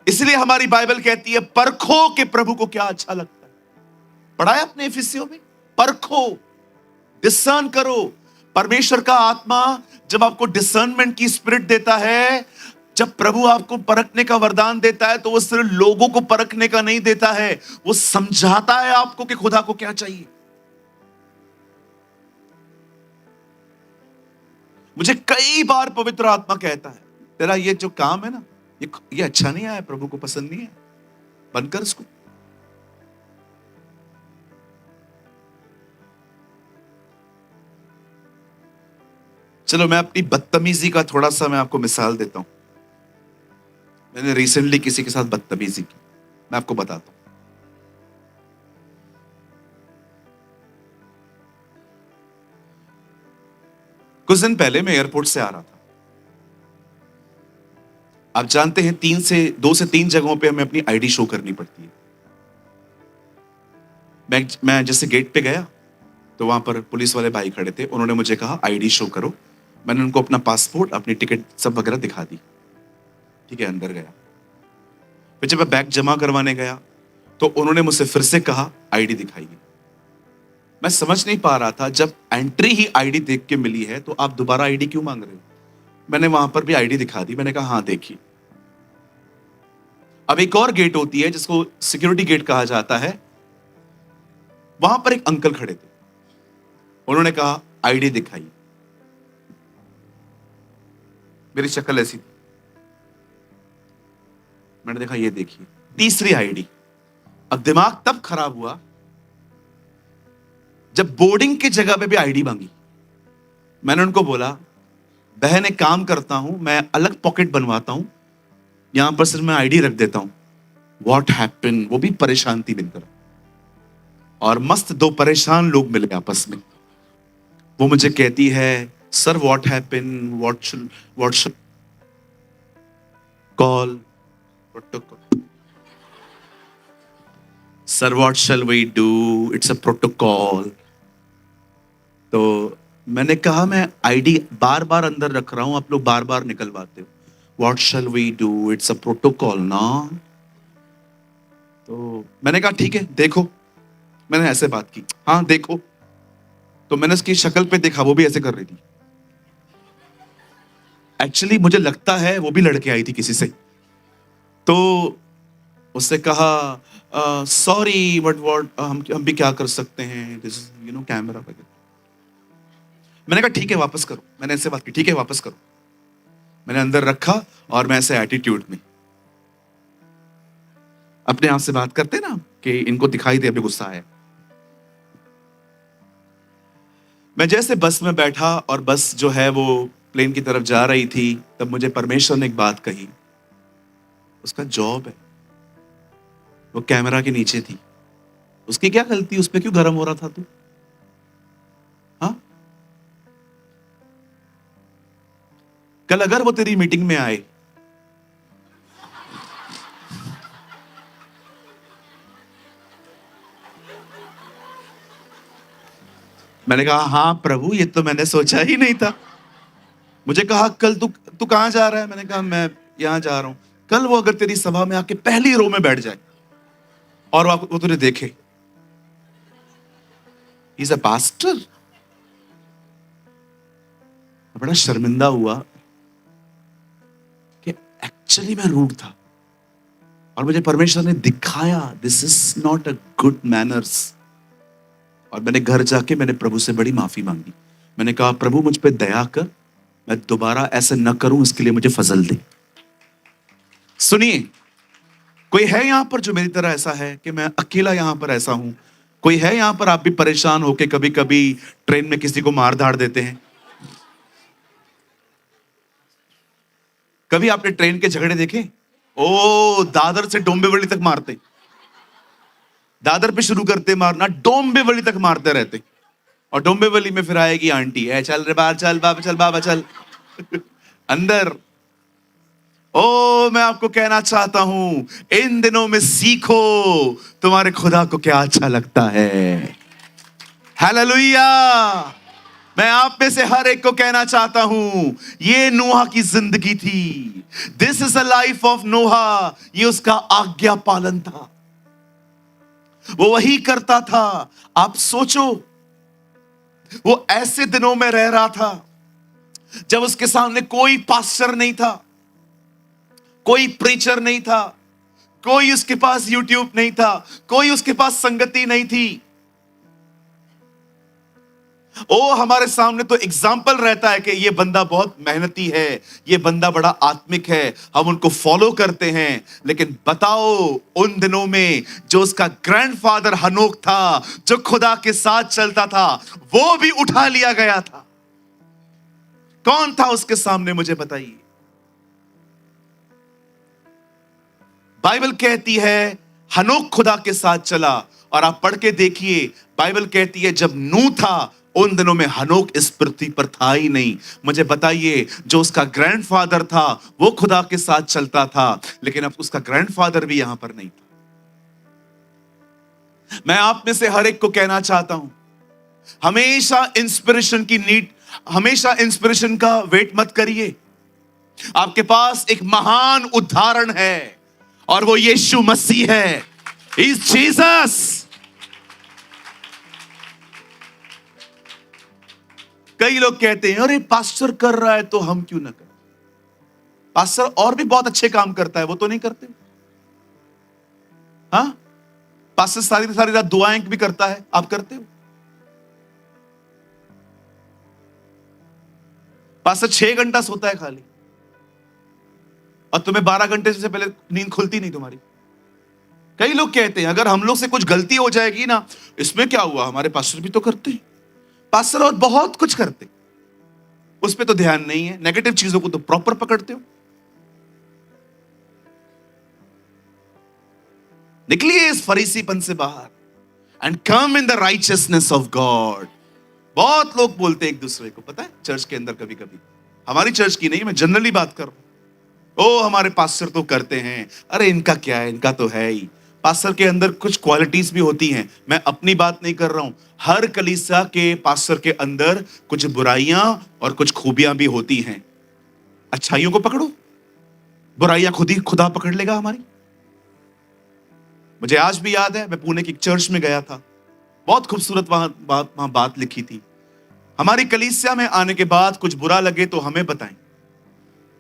इसलिए हमारी बाइबल कहती है परखो कि प्रभु को क्या अच्छा लगता है। पढ़ा है अपने इफिसियों में? परखो, डिसर्न करो। परमेश्वर का आत्मा जब आपको डिसर्नमेंट की स्पिरिट देता है, जब प्रभु आपको परखने का वरदान देता है, तो वो सिर्फ लोगों को परखने का नहीं देता है, वो समझाता है आपको कि खुदा को क्या चाहिए। मुझे कई बार पवित्र आत्मा कहता है तेरा ये जो काम है ना, ये अच्छा नहीं आया, प्रभु को पसंद नहीं है, बंद कर इसको। चलो मैं अपनी बदतमीजी का थोड़ा सा मैं आपको मिसाल देता हूं। मैंने रिसेंटली किसी के साथ बदतमीजी की, मैं आपको बताता हूं। कुछ दिन पहले मैं एयरपोर्ट से आ रहा था। आप जानते हैं 2 से 3 जगहों पे हमें अपनी आईडी शो करनी पड़ती है। मैं जैसे गेट पे गया तो वहां पर पुलिस वाले भाई खड़े थे। उन्होंने मुझे कहा आईडी शो करो। मैंने उनको अपना पासपोर्ट, अपनी टिकट सब वगैरह दिखा दी। ठीक है, अंदर गया। फिर जब मैं बैग जमा करवाने गया तो उन्होंने मुझसे फिर से कहा आईडी दिखाइए। मैं समझ नहीं पा रहा था, जब एंट्री ही आईडी देख के मिली है तो आप दोबारा आईडी क्यों मांग रहे हो? मैंने वहां पर भी आईडी दिखा दी। मैंने कहा हाँ देखिए। अब एक और गेट होती है जिसको सिक्योरिटी गेट कहा जाता है। वहां पर एक अंकल खड़े थे। उन्होंने कहा आईडी दिखाइए। मेरी शक्ल ऐसी थी। मैंने देखा ये देखिए, तीसरी आईडी। अब दिमाग तब खराब हुआ जब बोर्डिंग की जगह पे भी आईडी मांगी। मैंने उनको बोला बहन एक काम करता हूं, मैं अलग पॉकेट बनवाता हूं, यहां पर सिर्फ मैं आईडी रख देता हूं। What happen? वो भी परेशान थी मिलकर, और मस्त 2 परेशान लोग मिले आपस में। वो मुझे कहती है sir what happen, what should call protocol, sir what shall we do, it's a protocol. तो मैंने कहा मैं आईडी बार बार अंदर रख रहा हूं, आप लोग बार बार निकलवाते हो। What shall we do, it's a protocol ना। तो मैंने कहा ठीक है देखो, मैंने ऐसे बात की, हाँ देखो। तो मैंने उसकी शक्ल पे देखा, वो भी ऐसे कर रही थी। एक्चुअली मुझे लगता है वो भी लड़के आई थी किसी से। तो उससे कहा सॉरी बट व्हाट, हम भी क्या कर सकते हैं, दिस कैमरा वगैरह। मैंने कहा ठीक है वापस करो, मैंने ऐसे बात की, ठीक है वापस करो। मैंने अंदर रखा और मैं ऐसे एटीट्यूड में अपने आप से बात करते ना कि इनको दिखाई दे अभी गुस्सा है। मैं जैसे बस में बैठा और बस जो है वो प्लेन की तरफ जा रही थी, तब मुझे परमेश्वर ने एक बात कही, उसका जॉब है, वो कैमरा के नीचे थी, उसकी क्या गलती, उस पे क्यों गर्म हो रहा था तू? हाँ, कल अगर वो तेरी मीटिंग में आए, मैंने कहा हाँ प्रभु, ये तो मैंने सोचा ही नहीं था। मुझे कहा कल तू तू कहां जा रहा है, मैंने कहा मैं यहां जा रहा हूं। कल वो अगर तेरी सभा में आके पहली रो में बैठ जाए और वो तुझे देखे, ही इज अ पास्टर। बड़ा शर्मिंदा हुआ कि एक्चुअली मैं रूड था और मुझे परमेश्वर ने दिखाया this is not a good manners. और मैंने घर जाके मैंने प्रभु से बड़ी माफी मांगी। मैंने कहा प्रभु मुझ पे दया कर, मैं दोबारा ऐसे न करूं, इसके लिए मुझे फजल दे। सुनिए, कोई है यहां पर जो मेरी तरह ऐसा है कि मैं अकेला यहां पर ऐसा हूं? कोई है यहां पर, आप भी परेशान होके कभी कभी ट्रेन में किसी को मार धाड़ देते हैं? कभी आपने ट्रेन के झगड़े देखे? ओ, दादर से डोंबिवली तक मारते, दादर पे शुरू करते मारना, डोंबिवली तक मारते रहते। और डोंबिवली में फिर आएगी आंटी, है चल रे बाहर, चल बाबा, चल बाबा चल अंदर। ओ, मैं आपको कहना चाहता हूं, इन दिनों में सीखो तुम्हारे खुदा को क्या अच्छा लगता है। हालेलुया। मैं आप में से हर एक को कहना चाहता हूं, ये नूहा की जिंदगी थी। This is a life of Noah. ये उसका आज्ञा पालन था, वो वही करता था। आप सोचो, वो ऐसे दिनों में रह रहा था जब उसके सामने कोई पास्टर नहीं था, कोई प्रीचर नहीं था, कोई उसके पास यूट्यूब नहीं था, कोई उसके पास संगति नहीं थी। ओ, हमारे सामने तो एग्जाम्पल रहता है कि ये बंदा बहुत मेहनती है, ये बंदा बड़ा आत्मिक है, हम उनको फॉलो करते हैं। लेकिन बताओ, उन दिनों में जो उसका ग्रैंडफादर हनोक था, जो खुदा के साथ चलता था, वो भी उठा लिया गया था। कौन था उसके सामने, मुझे बताइए। बाइबल कहती है हनोक खुदा के साथ चला, और आप पढ़ के देखिए, बाइबल कहती है जब नूह था, उन दिनों में हनोक इस पृथ्वी पर था ही नहीं। मुझे बताइए, जो उसका ग्रैंडफादर था वो खुदा के साथ चलता था, लेकिन अब उसका ग्रैंडफादर भी यहां पर नहीं था। मैं आप में से हर एक को कहना चाहता हूं, हमेशा इंस्पिरेशन की नीड, हमेशा इंस्पिरेशन का वेट मत करिए। आपके पास एक महान उदाहरण है और वो यीशु मसीह है। Is Jesus. कई लोग कहते हैं अरे पास्टर कर रहा है तो हम क्यों ना करें। पास्टर और भी बहुत अच्छे काम करता है, वो तो नहीं करते? हाँ, पास्टर सारी सारी रात दुआएं भी करता है, आप करते हो? पास्टर 6 घंटा सोता है खाली, और तुम्हें 12 घंटे से पहले नींद खुलती नहीं तुम्हारी। कई लोग कहते हैं अगर हम लोग से कुछ गलती हो जाएगी ना, इसमें क्या हुआ, हमारे पास्टर भी तो करते हैं। पास्टर और बहुत कुछ करते, उस पर तो ध्यान नहीं है, नेगेटिव चीजों को तो प्रॉपर पकड़ते हो। निकलिए इस फरीसीपन से बाहर and come in the righteousness of God. बहुत लोग बोलते हैं एक दूसरे को, पता है चर्च के अंदर कभी कभी, हमारी चर्च की नहीं, मैं जनरली बात कर रहा हूं, ओ हमारे पास्टर तो करते हैं, अरे इनका क्या है, इनका तो है ही। पास्टर के अंदर कुछ क्वालिटीज भी होती हैं, मैं अपनी बात नहीं कर रहा हूं, हर कलीसिया के पास्टर के अंदर कुछ बुराइयां और कुछ खूबियां भी होती हैं। अच्छाइयों को पकड़ो, बुराइयां खुद ही खुदा पकड़ लेगा हमारी। मुझे आज भी याद है, मैं पुणे की एक चर्च में गया था, बहुत खूबसूरत वहां बात लिखी थी, हमारी कलीसिया में आने के बाद कुछ बुरा लगे तो हमें बताएं,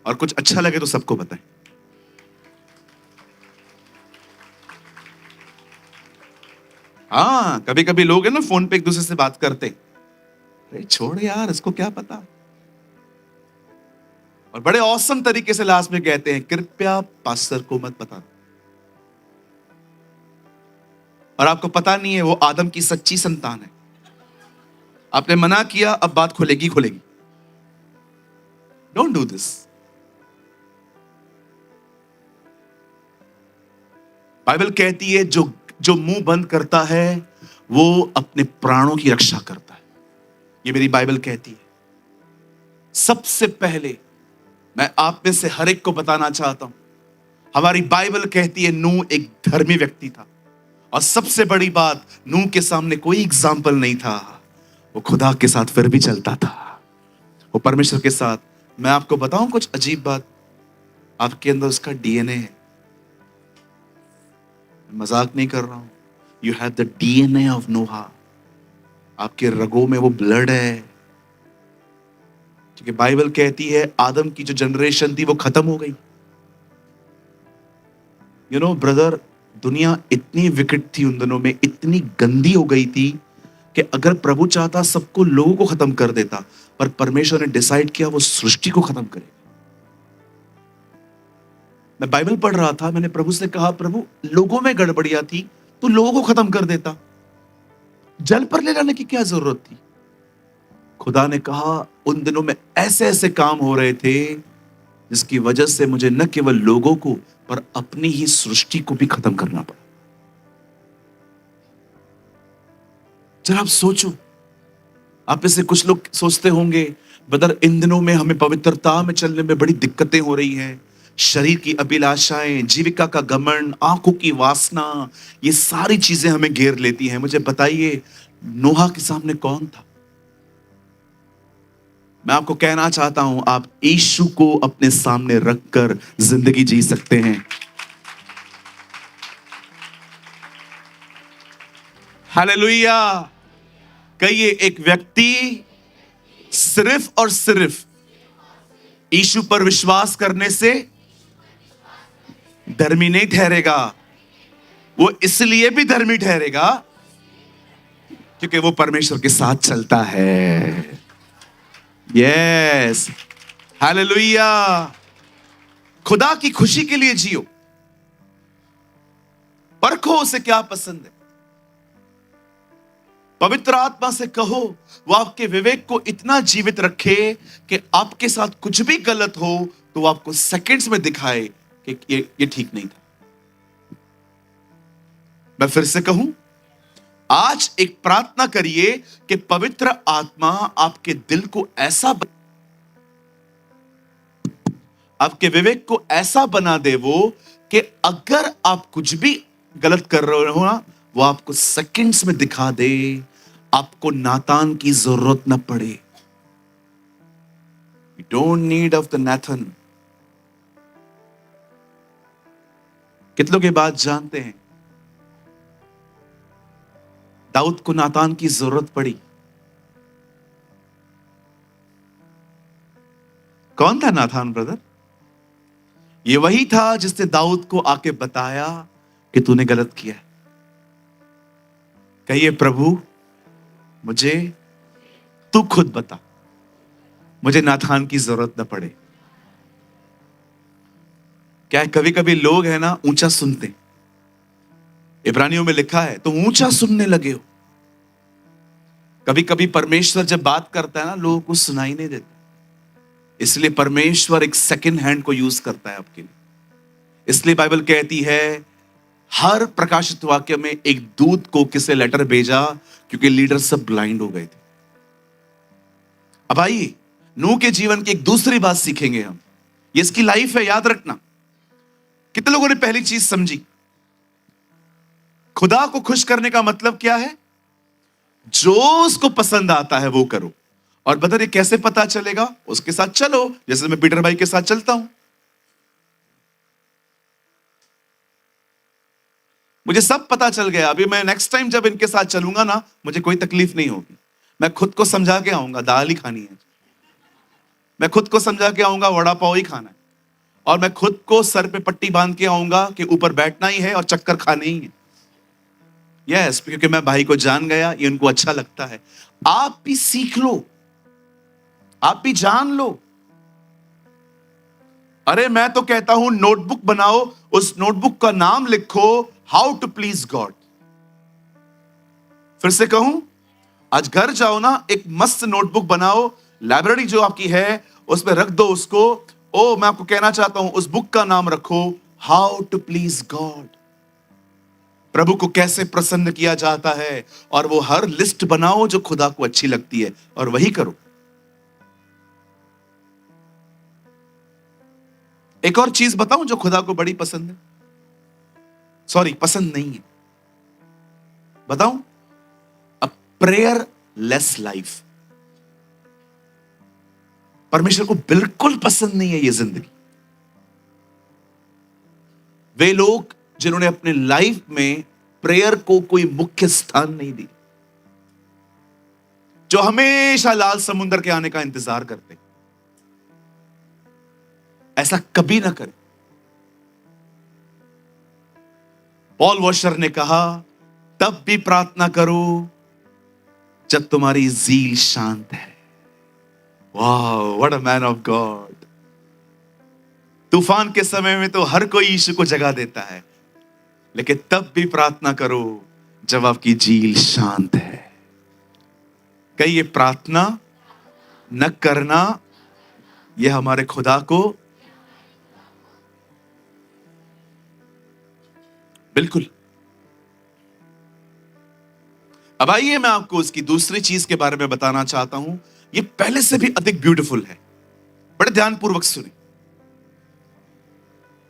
और कुछ अच्छा लगे तो सबको बताएं। हाँ, कभी कभी लोग है ना फोन पे एक दूसरे से बात करते, अरे छोड़ यार, इसको क्या पता, और बड़े औसम तरीके से लास्ट में कहते हैं, कृपया पास्टर को मत बताना। और आपको पता नहीं है वो आदम की सच्ची संतान है। आपने मना किया, अब बात खुलेगी खुलेगी। Don't do this. बाइबल कहती है जो जो मुंह बंद करता है वो अपने प्राणों की रक्षा करता है। ये मेरी बाइबल कहती है। सबसे पहले मैं आप में से हर एक को बताना चाहता हूं, हमारी बाइबल कहती है नूह एक धर्मी व्यक्ति था, और सबसे बड़ी बात, नूह के सामने कोई एग्जाम्पल नहीं था, वो खुदा के साथ फिर भी चलता था, वो परमेश्वर के साथ। मैं आपको बताऊं कुछ अजीब बात, आपके अंदर उसका डीएनए है, मजाक नहीं कर रहा हूं। You have the DNA of Noah, आपके रगों में वो ब्लड है। क्योंकि बाइबल कहती है आदम की जो जनरेशन थी वो खत्म हो गई। यू नो ब्रदर, दुनिया इतनी विकट थी उन दिनों में, इतनी गंदी हो गई थी कि अगर प्रभु चाहता सबको, लोगों को खत्म कर देता, पर परमेश्वर ने डिसाइड किया वो सृष्टि को खत्म करे। मैं बाइबल पढ़ रहा था, मैंने प्रभु से कहा, प्रभु लोगों में गड़बड़ियां थी तो लोगों को खत्म कर देता, जल पर ले जाने की क्या जरूरत थी। खुदा ने कहा उन दिनों में ऐसे ऐसे काम हो रहे थे जिसकी वजह से मुझे न केवल लोगों को पर अपनी ही सृष्टि को भी खत्म करना पड़ा। जरा आप सोचो, आप में से कुछ लोग सोचते होंगे, ब्रदर इन दिनों में हमें पवित्रता में चलने में बड़ी दिक्कतें हो रही हैं, शरीर की अभिलाषाएं, जीविका का घमंड, आंखों की वासना, ये सारी चीजें हमें घेर लेती हैं। मुझे बताइए नोहा के सामने कौन था? मैं आपको कहना चाहता हूं, आप यीशु को अपने सामने रखकर जिंदगी जी सकते हैं। हालेलुया। कहिए, एक व्यक्ति सिर्फ और सिर्फ यीशु पर विश्वास करने से धर्मी नहीं ठहरेगा, वो इसलिए भी धर्मी ठहरेगा क्योंकि वो परमेश्वर के साथ चलता है। Yes, hallelujah. खुदा की खुशी के लिए जियो, परखो उसे क्या पसंद है, पवित्र आत्मा से कहो वो आपके विवेक को इतना जीवित रखे कि आपके साथ कुछ भी गलत हो तो वो आपको सेकंड्स में दिखाए कि ये ठीक नहीं था। मैं फिर से कहूं, आज एक प्रार्थना करिए कि पवित्र आत्मा आपके दिल को ऐसा आपके विवेक को ऐसा बना दे वो कि अगर आप कुछ भी गलत कर रहे हो ना, वो आपको सेकंड्स में दिखा दे, आपको नातान की जरूरत ना पड़े। You don't need of the Nathan। कितने लोग ये बात जानते हैं? दाऊद को नातान की जरूरत पड़ी। कौन था नातान ब्रदर? ये वही था जिसने दाऊद को आके बताया कि तूने गलत किया है। कहिए, प्रभु मुझे तू खुद बता, मुझे नातान की जरूरत ना पड़े। क्या है, कभी कभी लोग है ना ऊंचा सुनते, इब्रानियों में लिखा है तुम ऊंचा सुनने लगे हो। कभी कभी परमेश्वर जब बात करता है ना, लोगों को सुनाई नहीं देता, इसलिए परमेश्वर एक सेकंड हैंड को यूज करता है आपके लिए। इसलिए बाइबल कहती है हर प्रकाशित वाक्य में एक दूत को किसे लेटर भेजा, क्योंकि लीडर सब ब्लाइंड हो गए थे। अब आइए नूह के जीवन की एक दूसरी बात सीखेंगे हम। ये इसकी लाइफ है, याद रखना। कितने लोगों ने पहली चीज समझी? खुदा को खुश करने का मतलब क्या है? जो उसको पसंद आता है वो करो। और बदर ये कैसे पता चलेगा? उसके साथ चलो, जैसे मैं पीटर भाई के साथ चलता हूं। मुझे सब पता चल गया। अभी मैं नेक्स्ट टाइम जब इनके साथ चलूंगा ना, मुझे कोई तकलीफ नहीं होगी। मैं खुद को समझा के आऊंगा दाल ही खानी है, मैं खुद को समझा के आऊंगा वड़ा पाव ही खाना है, और मैं खुद को सर पे पट्टी बांध के आऊंगा कि ऊपर बैठना ही है और चक्कर खाने ही है। यस, क्योंकि मैं भाई को जान गया, ये उनको अच्छा लगता है। आप भी सीख लो, आप भी जान लो। अरे मैं तो कहता हूं नोटबुक बनाओ, उस नोटबुक का नाम लिखो हाउ टू प्लीज गॉड। फिर से कहूं, आज घर जाओ ना, एक मस्त नोटबुक बनाओ, लाइब्रेरी जो आपकी है उसमें रख दो उसको। ओ मैं आपको कहना चाहता हूं, उस बुक का नाम रखो हाउ टू प्लीज गॉड। प्रभु को कैसे प्रसन्न किया जाता है, और वो हर लिस्ट बनाओ जो खुदा को अच्छी लगती है और वही करो। एक और चीज बताऊं जो खुदा को बड़ी पसंद है, सॉरी पसंद नहीं है, बताऊं? A prayer less life. परमेश्वर को बिल्कुल पसंद नहीं है ये जिंदगी। वे लोग जिन्होंने अपने लाइफ में प्रेयर को कोई मुख्य स्थान नहीं दी, जो हमेशा लाल समुद्र के आने का इंतजार करते, ऐसा कभी ना करें। पॉल वॉशर ने कहा, तब भी प्रार्थना करो जब तुम्हारी जील शांत है। Wow, what a man of God. तूफान के समय में तो हर कोई यीशु को जगा देता है, लेकिन तब भी प्रार्थना करो जब आपकी जील शांत है। कहीं ये प्रार्थना न करना, यह हमारे खुदा को बिल्कुल। अब आइए मैं आपको उसकी दूसरी चीज के बारे में बताना चाहता हूं। ये पहले से भी अधिक ब्यूटीफुल है, बड़े ध्यानपूर्वक सुनिए।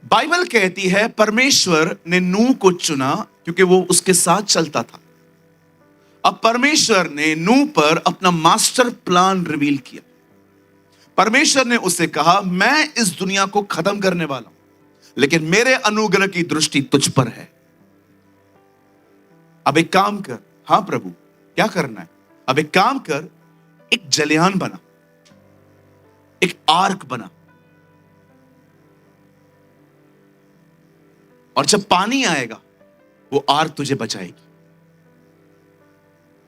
बाइबल कहती है परमेश्वर ने नूह को चुना क्योंकि वो उसके साथ चलता था। अब परमेश्वर ने नूह पर अपना मास्टर प्लान रिवील किया। परमेश्वर ने उसे कहा, मैं इस दुनिया को खत्म करने वाला हूं, लेकिन मेरे अनुग्रह की दृष्टि तुझ पर है। अब एक काम कर। हां प्रभु, क्या करना है? अब एक काम कर, एक जलयान बना, एक आर्क बना, और जब पानी आएगा वो आर्क तुझे बचाएगी।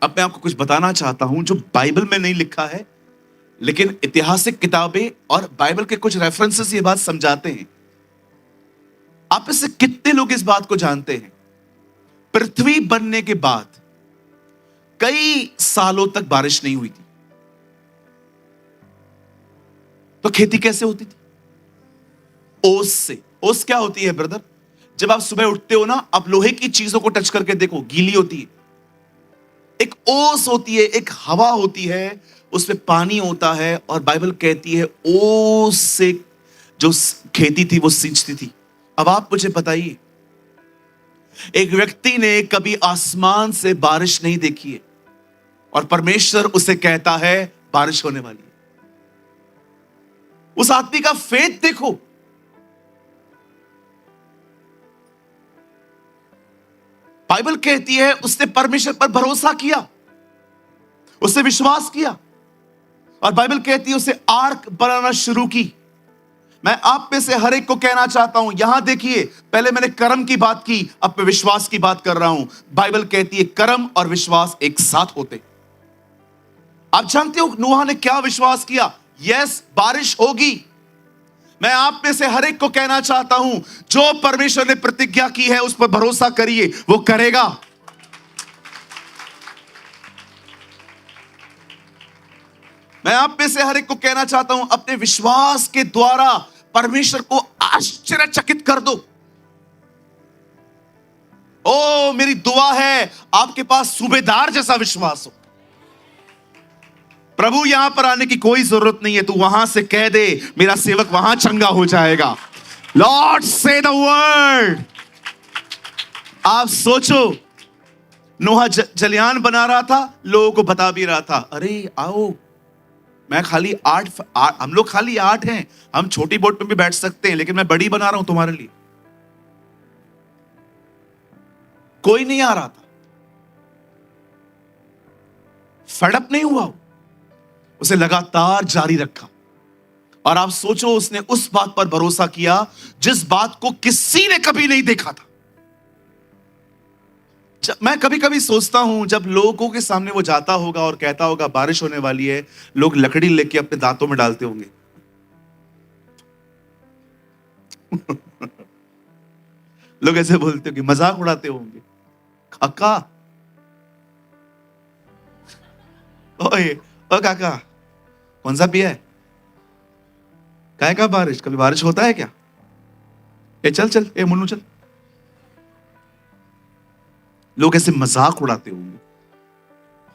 अब मैं आपको कुछ बताना चाहता हूं जो बाइबल में नहीं लिखा है, लेकिन ऐतिहासिक किताबें और बाइबल के कुछ रेफरेंसेस ये बात समझाते हैं। आप में से कितने लोग इस बात को जानते हैं? पृथ्वी बनने के बाद कई सालों तक बारिश नहीं हुई थी, तो खेती कैसे होती थी? ओस से। ओस क्या होती है ब्रदर? जब आप सुबह उठते हो ना, आप लोहे की चीजों को टच करके देखो, गीली होती है। एक ओस होती है, एक हवा होती है, उसमें पानी होता है, और बाइबल कहती है ओस से जो खेती थी वो सींचती थी। अब आप मुझे बताइए, एक व्यक्ति ने कभी आसमान से बारिश नहीं देखी है, और परमेश्वर उसे कहता है बारिश होने वाली है। उस आदमी का फेथ देखो। बाइबल कहती है उसने परमेश्वर पर भरोसा किया, उसने विश्वास किया, और बाइबल कहती है उसे आर्क बनाना शुरू की। मैं आप में से हर एक को कहना चाहता हूं, यहां देखिए, पहले मैंने कर्म की बात की, अब मैं विश्वास की बात कर रहा हूं। बाइबल कहती है कर्म और विश्वास एक साथ होते। आप जानते हो नूह ने क्या विश्वास किया? यस, बारिश होगी। मैं आप में से हर एक को कहना चाहता हूं, जो परमेश्वर ने प्रतिज्ञा की है उस पर भरोसा करिए, वो करेगा। मैं आप में से हर एक को कहना चाहता हूं, अपने विश्वास के द्वारा परमेश्वर को आश्चर्यचकित कर दो। ओ मेरी दुआ है आपके पास सूबेदार जैसा विश्वास हो। प्रभु यहां पर आने की कोई जरूरत नहीं है, तू वहां से कह दे मेरा सेवक वहां चंगा हो जाएगा। लॉर्ड से द वर्ड। आप सोचो, नूह जलयान बना रहा था, लोगों को बता भी रहा था, अरे आओ, मैं खाली हम लोग खाली 8 हैं, हम छोटी बोट में भी बैठ सकते हैं, लेकिन मैं बड़ी बना रहा हूं तुम्हारे लिए। कोई नहीं आ रहा था। फेडअप नहीं हुआ, उसे लगातार जारी रखा। और आप सोचो, उसने उस बात पर भरोसा किया जिस बात को किसी ने कभी नहीं देखा था। मैं कभी कभी सोचता हूं, जब लोगों के सामने वो जाता होगा और कहता होगा बारिश होने वाली है, लोग लकड़ी लेके अपने दांतों में डालते होंगे। लोग ऐसे बोलते होंगे, मजाक उड़ाते होंगे, काका ओए ओ काका कौन सा पिया है, काय का बारिश, कभी बारिश होता है क्या, ए चल चल, ए मुन्नू चल। लोग ऐसे मजाक उड़ाते होंगे,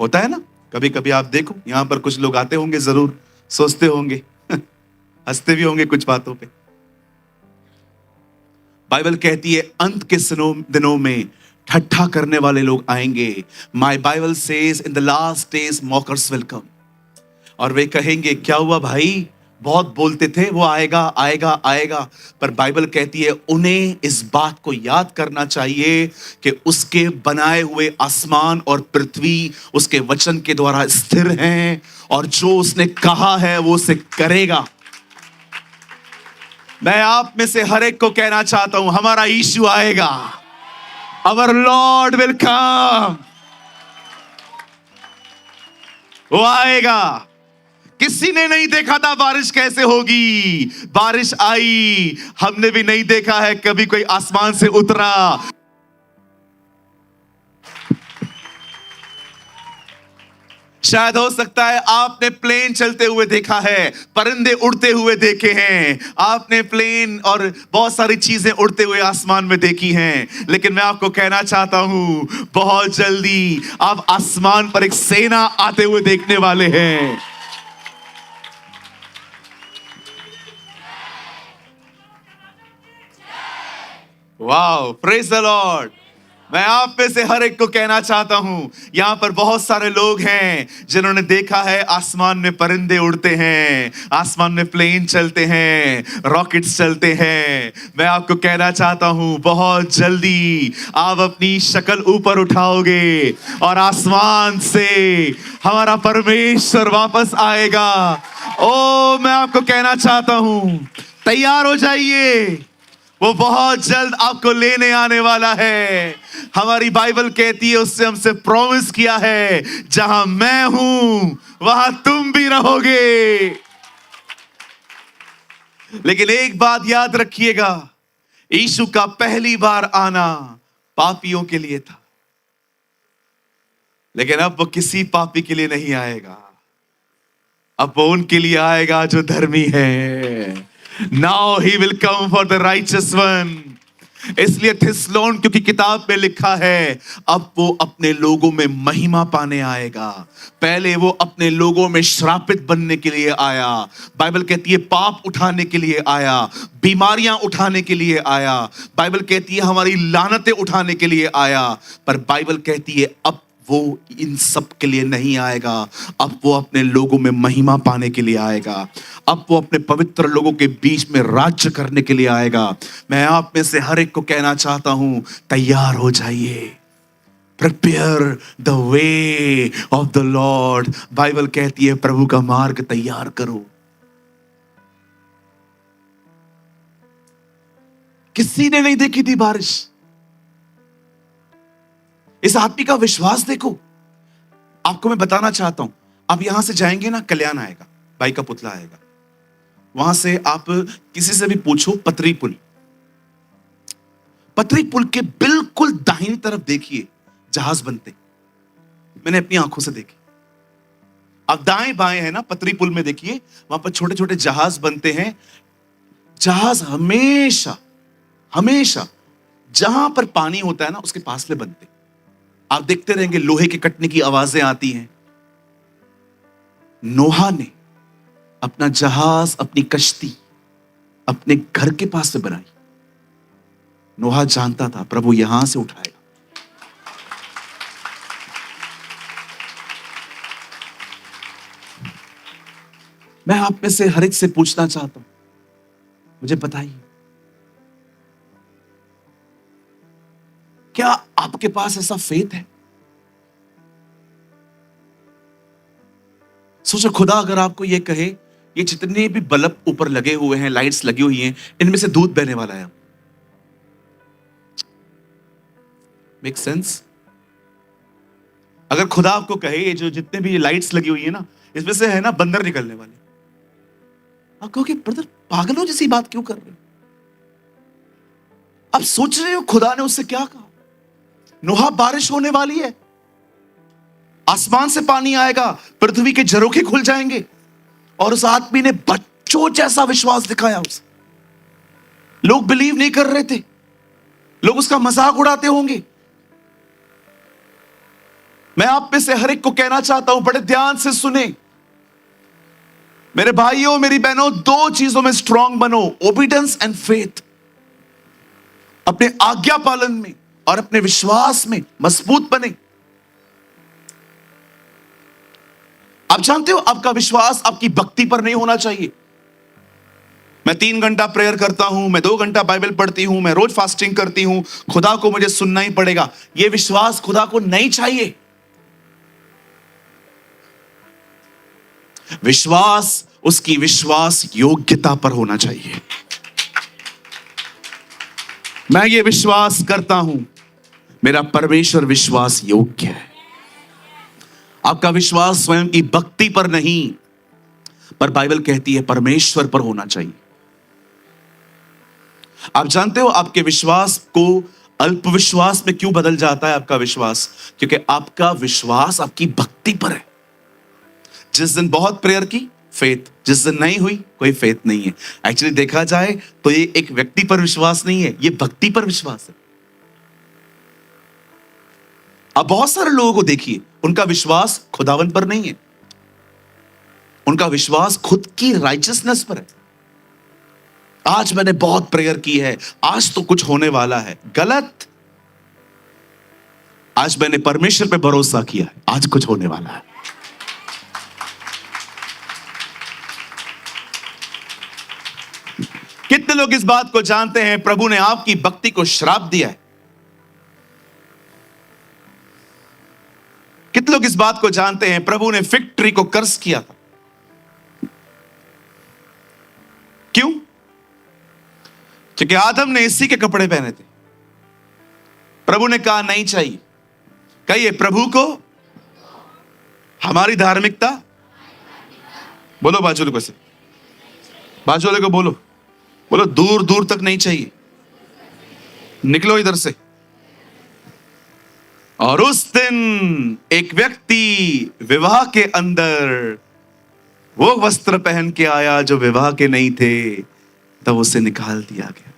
होता है ना। कभी कभी आप देखो, यहां पर कुछ लोग आते होंगे, जरूर सोचते होंगे, हंसते भी होंगे कुछ बातों पे। बाइबल कहती है अंत के दिनों में ठट्ठा करने वाले लोग आएंगे। My Bible says in the last days mockers will come. और वे कहेंगे, क्या हुआ भाई, बहुत बोलते थे, वो आएगा आएगा आएगा। पर बाइबल कहती है उन्हें इस बात को याद करना चाहिए कि उसके बनाए हुए आसमान और पृथ्वी उसके वचन के द्वारा स्थिर हैं, और जो उसने कहा है वो उसे करेगा। मैं आप में से हर एक को कहना चाहता हूं, हमारा यीशु आएगा। Our Lord will come। वो आएगा। किसी ने नहीं देखा था बारिश कैसे होगी, बारिश आई। हमने भी नहीं देखा है कभी कोई आसमान से उतरा। शायद हो सकता है आपने प्लेन चलते हुए देखा है, परिंदे उड़ते हुए देखे हैं, आपने प्लेन और बहुत सारी चीजें उड़ते हुए आसमान में देखी हैं। लेकिन मैं आपको कहना चाहता हूं, बहुत जल्दी आप आसमान पर एक सेना आते हुए देखने वाले हैं। Wow, praise the Lord. मैं आप में से हर एक को कहना चाहता हूं, यहां पर बहुत सारे लोग हैं जिन्होंने देखा है आसमान में परिंदे उड़ते हैं, आसमान में प्लेन चलते हैं, रॉकेट्स चलते हैं। मैं आपको कहना चाहता हूं, बहुत जल्दी आप अपनी शक्ल ऊपर उठाओगे और आसमान से हमारा परमेश्वर वापस आएगा। ओ, मैं आपको कहना चाहता हूं, तैयार हो जाइए, वो बहुत जल्द आपको लेने आने वाला है। हमारी बाइबल कहती है, उससे हमसे प्रॉमिस किया है, जहां मैं हूं वहां तुम भी रहोगे। लेकिन एक बात याद रखिएगा, यीशु का पहली बार आना पापियों के लिए था, लेकिन अब वो किसी पापी के लिए नहीं आएगा। अब वो उनके लिए आएगा जो धर्मी है। Now he will come for the righteous one। इसलिए थिस्सलुनीकियों की किताब में लिखा है, अब वो अपने लोगों में महिमा पाने आएगा। पहले वो अपने लोगों में श्रापित बनने के लिए आया। बाइबल कहती है पाप उठाने के लिए आया, बीमारियां उठाने के लिए आया। बाइबल कहती है हमारी लानतें उठाने के लिए आया। पर बाइबल कहती है अब वो इन सब के लिए नहीं आएगा, अब वो अपने लोगों में महिमा पाने के लिए आएगा। अब वो अपने पवित्र लोगों के बीच में राज्य करने के लिए आएगा। मैं आप में से हर एक को कहना चाहता हूं, तैयार हो जाइए। Prepare the way of the Lord. Bible कहती है प्रभु का मार्ग तैयार करो। किसी ने नहीं देखी थी बारिश। इस आदमी का विश्वास देखो। आपको मैं बताना चाहता हूं, आप यहां से जाएंगे ना, कल्याण आएगा, भाई का पुतला आएगा, वहां से आप किसी से भी पूछो, पतरी पुल, पतरी पुल के बिल्कुल दाहिनी तरफ देखिए जहाज बनते। मैंने अपनी आंखों से देखी। अब दाएं बाएं है ना, पतरी पुल में देखिए, वहां पर छोटे छोटे जहाज बनते हैं। जहाज हमेशा हमेशा जहां पर पानी होता है ना, उसके पास में बनते। आप देखते रहेंगे लोहे के कटने की आवाजें आती हैं। नोहा ने अपना जहाज, अपनी कश्ती अपने घर के पास से बनाई। नोहा जानता था प्रभु यहां से उठाएगा। मैं आप में से हर एक से पूछना चाहता हूं, मुझे बताइए क्या आपके पास ऐसा फेथ है? सोचो, खुदा अगर आपको यह कहे ये जितने भी बल्ब ऊपर लगे हुए हैं, लाइट्स लगी हुई हैं, इनमें से दूध बहने वाला है। Make sense? अगर खुदा आपको कहे ये जो जितने भी लाइट्स लगी हुई है ना, इसमें से है ना बंदर निकलने वाले, आप कहोगे ब्रदर पागलों जैसी बात क्यों कर रहे हो? आप सोच रहे हो खुदा ने उससे क्या कहा? नोहा, बारिश होने वाली है, आसमान से पानी आएगा, पृथ्वी के झरोखे खुल जाएंगे। और उस आदमी ने बच्चों जैसा विश्वास दिखाया उसे। लोग बिलीव नहीं कर रहे थे, लोग उसका मजाक उड़ाते होंगे। मैं आप में से हर एक को कहना चाहता हूं, बड़े ध्यान से सुने मेरे भाइयों, मेरी बहनों, दो चीजों में स्ट्रांग बनो, ओबीडियंस एंड फेथ। अपने आज्ञा पालन में और अपने विश्वास में मजबूत बने। आप जानते हो, आपका विश्वास आपकी भक्ति पर नहीं होना चाहिए। मैं 3 घंटा प्रेयर करता हूं, मैं 2 घंटा बाइबल पढ़ती हूं, मैं रोज फास्टिंग करती हूं, खुदा को मुझे सुनना ही पड़ेगा। यह विश्वास खुदा को नहीं चाहिए। विश्वास उसकी विश्वास योग्यता पर होना चाहिए। मैं ये विश्वास करता हूं, मेरा परमेश्वर विश्वास योग्य है। आपका विश्वास स्वयं की भक्ति पर नहीं, पर बाइबल कहती है परमेश्वर पर होना चाहिए। आप जानते हो आपके विश्वास को अल्प विश्वास में क्यों बदल जाता है आपका विश्वास? क्योंकि आपका विश्वास आपकी भक्ति पर है। जिस दिन बहुत प्रेयर की, फेथ। जिस दिन नहीं हुई, कोई फेथ नहीं है। एक्चुअली देखा जाए तो ये एक व्यक्ति पर विश्वास नहीं है, ये भक्ति पर विश्वास है। अब बहुत सारे लोगों को देखिए, उनका विश्वास खुदावन पर नहीं है, उनका विश्वास खुद की राइचियसनेस पर है। आज मैंने बहुत प्रेयर की है, आज तो कुछ होने वाला है। गलत। आज मैंने परमेश्वर पे भरोसा किया है, आज कुछ होने वाला है। कितने लोग इस बात को जानते हैं, प्रभु ने आपकी भक्ति को श्राप दिया है? कितने लोग इस बात को जानते हैं, प्रभु ने फिग ट्री को कर्स किया था? क्यों? क्योंकि आदम ने इसी के कपड़े पहने थे। प्रभु ने कहा नहीं चाहिए। कहिए, प्रभु को हमारी धार्मिकता, बोलो बाजू वाले को से, बाजू वाले को बोलो, बोलो दूर दूर तक नहीं चाहिए, निकलो इधर से। और उस दिन एक व्यक्ति विवाह के अंदर वो वस्त्र पहन के आया जो विवाह के नहीं थे, तब उसे निकाल दिया गया।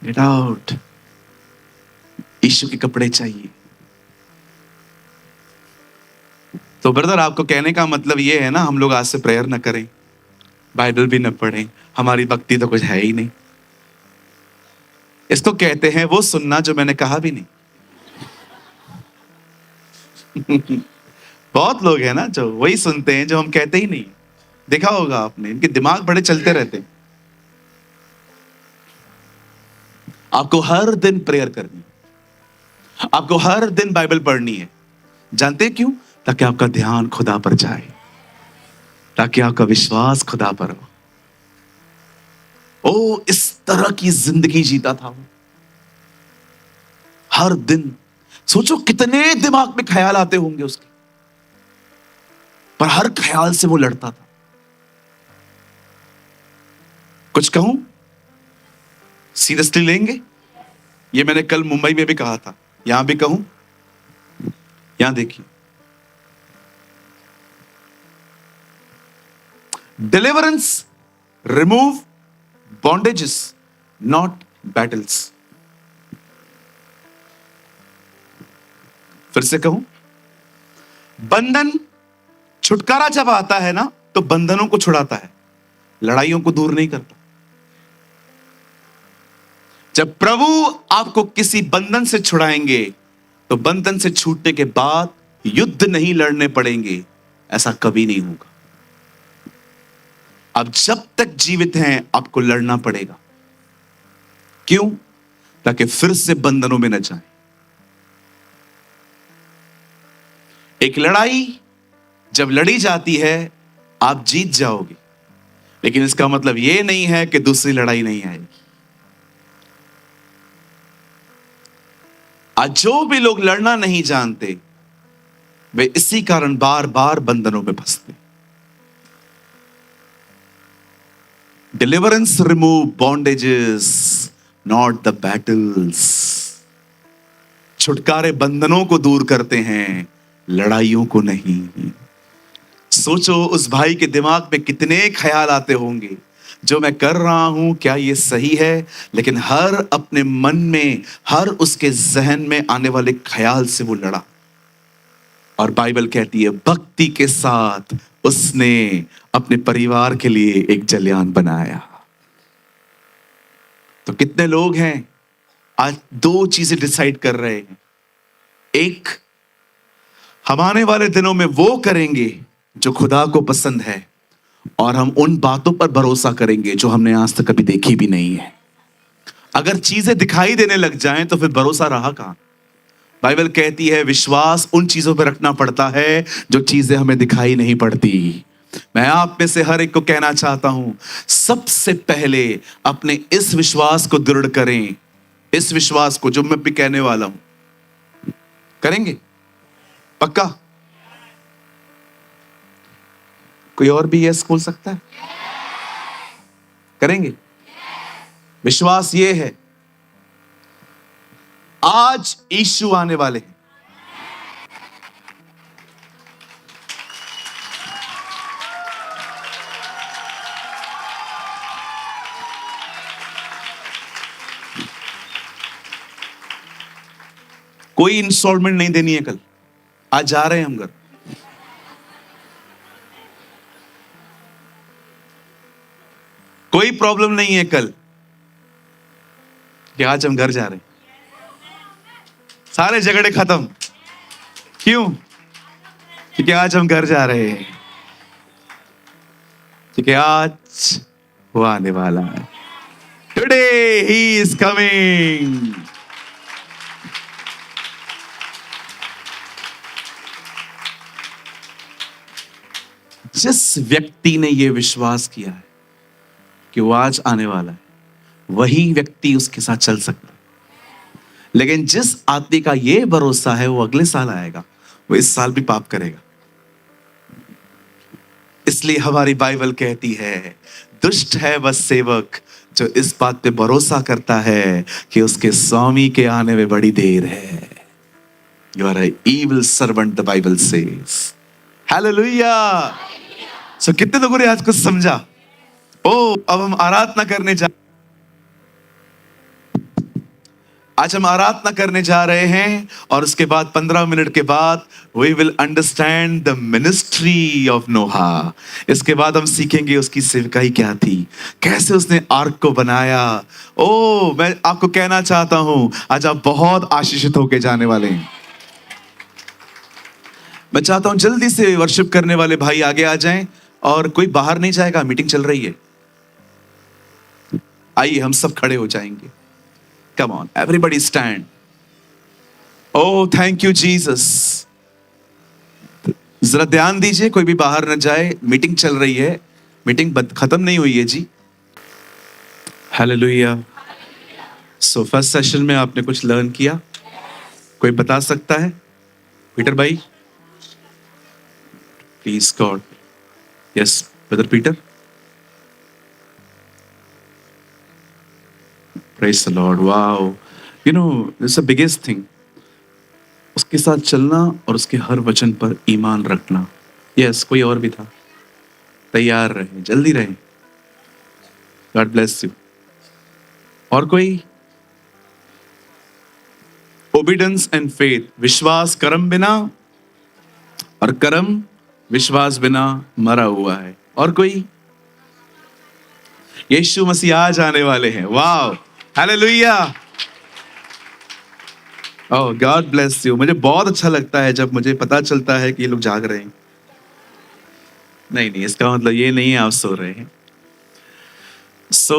Get out. यीशु के कपड़े चाहिए। तो ब्रदर, आपको कहने का मतलब ये है ना, हम लोग आज से प्रेयर ना करें, बाइबल भी न पढ़ें, हमारी भक्ति तो कुछ है ही नहीं। इसको कहते हैं वो सुनना जो मैंने कहा भी नहीं। बहुत लोग हैं ना जो वही सुनते हैं जो हम कहते ही नहीं। देखा होगा आपने, इनके दिमाग बड़े चलते रहते हैं। आपको हर दिन प्रेयर करनी, आपको हर दिन बाइबल पढ़नी है। जानते क्यों? ताकि आपका ध्यान खुदा पर जाए, ताकि आपका विश्वास खुदा पर हो। ओ, इस तरह की जिंदगी जीता था वो। हर दिन सोचो कितने दिमाग में ख्याल आते होंगे उसके, पर हर ख्याल से वो लड़ता था। कुछ कहूं? सीरियसली लेंगे? ये मैंने कल मुंबई में भी कहा था, यहां भी कहूं? यहां देखिए, deliverance remove bondages, not battles. फिर से कहूं, बंधन, छुटकारा जब आता है ना तो बंधनों को छुड़ाता है, लड़ाइयों को दूर नहीं करता। जब प्रभु आपको किसी बंधन से छुड़ाएंगे तो बंधन से छूटने के बाद युद्ध नहीं लड़ने पड़ेंगे, ऐसा कभी नहीं होगा। अब जब तक जीवित हैं आपको लड़ना पड़ेगा। क्यों? ताकि फिर से बंधनों में न जाए। एक लड़ाई जब लड़ी जाती है आप जीत जाओगे, लेकिन इसका मतलब यह नहीं है कि दूसरी लड़ाई नहीं आएगी। आज जो भी लोग लड़ना नहीं जानते वे इसी कारण बार बार बंधनों में फंसते। Deliverance remove bondages, not the battles. छुटकारे बंधनों को दूर करते हैं, लड़ाइयों को नहीं। सोचो उस भाई के दिमाग में कितने ख्याल आते होंगे, जो मैं कर रहा हूं क्या ये सही है, लेकिन हर अपने मन में, हर उसके जहन में आने वाले ख्याल से वो लड़ा। और बाइबल कहती है भक्ति के साथ उसने अपने परिवार के लिए एक जलयान बनाया। तो कितने लोग हैं आज दो चीजें डिसाइड कर रहे हैं। एक, हम आने वाले दिनों में वो करेंगे जो खुदा को पसंद है, और हम उन बातों पर भरोसा करेंगे जो हमने आज तक कभी देखी भी नहीं है। अगर चीजें दिखाई देने लग जाएं तो फिर भरोसा रहा कहां। बाइबल कहती है विश्वास उन चीजों पर रखना पड़ता है जो चीजें हमें दिखाई नहीं पड़ती। मैं आप में से हर एक को कहना चाहता हूं, सबसे पहले अपने इस विश्वास को दृढ़ करें। इस विश्वास को जो मैं भी कहने वाला हूं, करेंगे पक्का? कोई और भी यस बोल सकता है? करेंगे? विश्वास ये है आज यीशु आने वाले हैं। कोई इंस्टॉलमेंट नहीं देनी है कल, आज जा रहे हैं हम घर। कोई प्रॉब्लम नहीं है कल कि आज हम घर जा रहे हैं। सारे झगड़े खत्म। क्यों? क्योंकि आज हम घर जा रहे हैं, क्योंकि आज वो आने वाला है। Today he is coming. जिस व्यक्ति ने यह विश्वास किया है कि वो आज आने वाला है, वही व्यक्ति उसके साथ चल सकता है। लेकिन जिस आदमी का यह भरोसा है वो अगले साल आएगा, वो इस साल भी पाप करेगा। इसलिए हमारी बाइबल कहती है दुष्ट है वह सेवक जो इस बात पे भरोसा करता है कि उसके स्वामी के आने में बड़ी देर है। You are an evil servant, the Bible says. Hallelujah. So कितने लोगों ने आज कुछ समझा? अब हम आराधना करने आज हम आराधना करने जा रहे हैं, और उसके बाद 15 मिनट के बाद we will understand the ministry of Noah. इसके बाद हम सीखेंगे उसकी सेवकाई क्या थी, कैसे उसने आर्क को बनाया। मैं आपको कहना चाहता हूं आज आप बहुत आशीषित होके जाने वाले हैं। मैं चाहता हूं जल्दी से वर्शिप करने वाले भाई आगे आ जाएं, और कोई बाहर नहीं जाएगा, मीटिंग चल रही है। आइए हम सब खड़े हो जाएंगे। Come on, everybody stand. Oh, thank you, Jesus. जरा ध्यान दीजिए, कोई भी बाहर न जाए, मीटिंग चल रही है, मीटिंग खत्म नहीं हुई है जी। Hallelujah. So फर्स्ट सेशन में आपने कुछ लर्न किया? कोई बता सकता है? पीटर भाई, please God. Yes brother Peter. Praise the Lord. Wow. You know, this is the biggest thing. उसके साथ चलना और उसके हर वचन पर ईमान रखना। Yes, कोई और भी था? तैयार रहे, जल्दी रहे। God bless you. और कोई? Obedience and faith. विश्वास कर्म बिना, और कर्म विश्वास बिना मरा हुआ है। और कोई? यीशु मसीह आज आने वाले हैं। वाह, hallelujah. Oh God bless you. मुझे बहुत अच्छा लगता है जब मुझे पता चलता है कि ये लोग जाग रहे हैं। नहीं, इसका मतलब ये नहीं है आप सो रहे हैं। So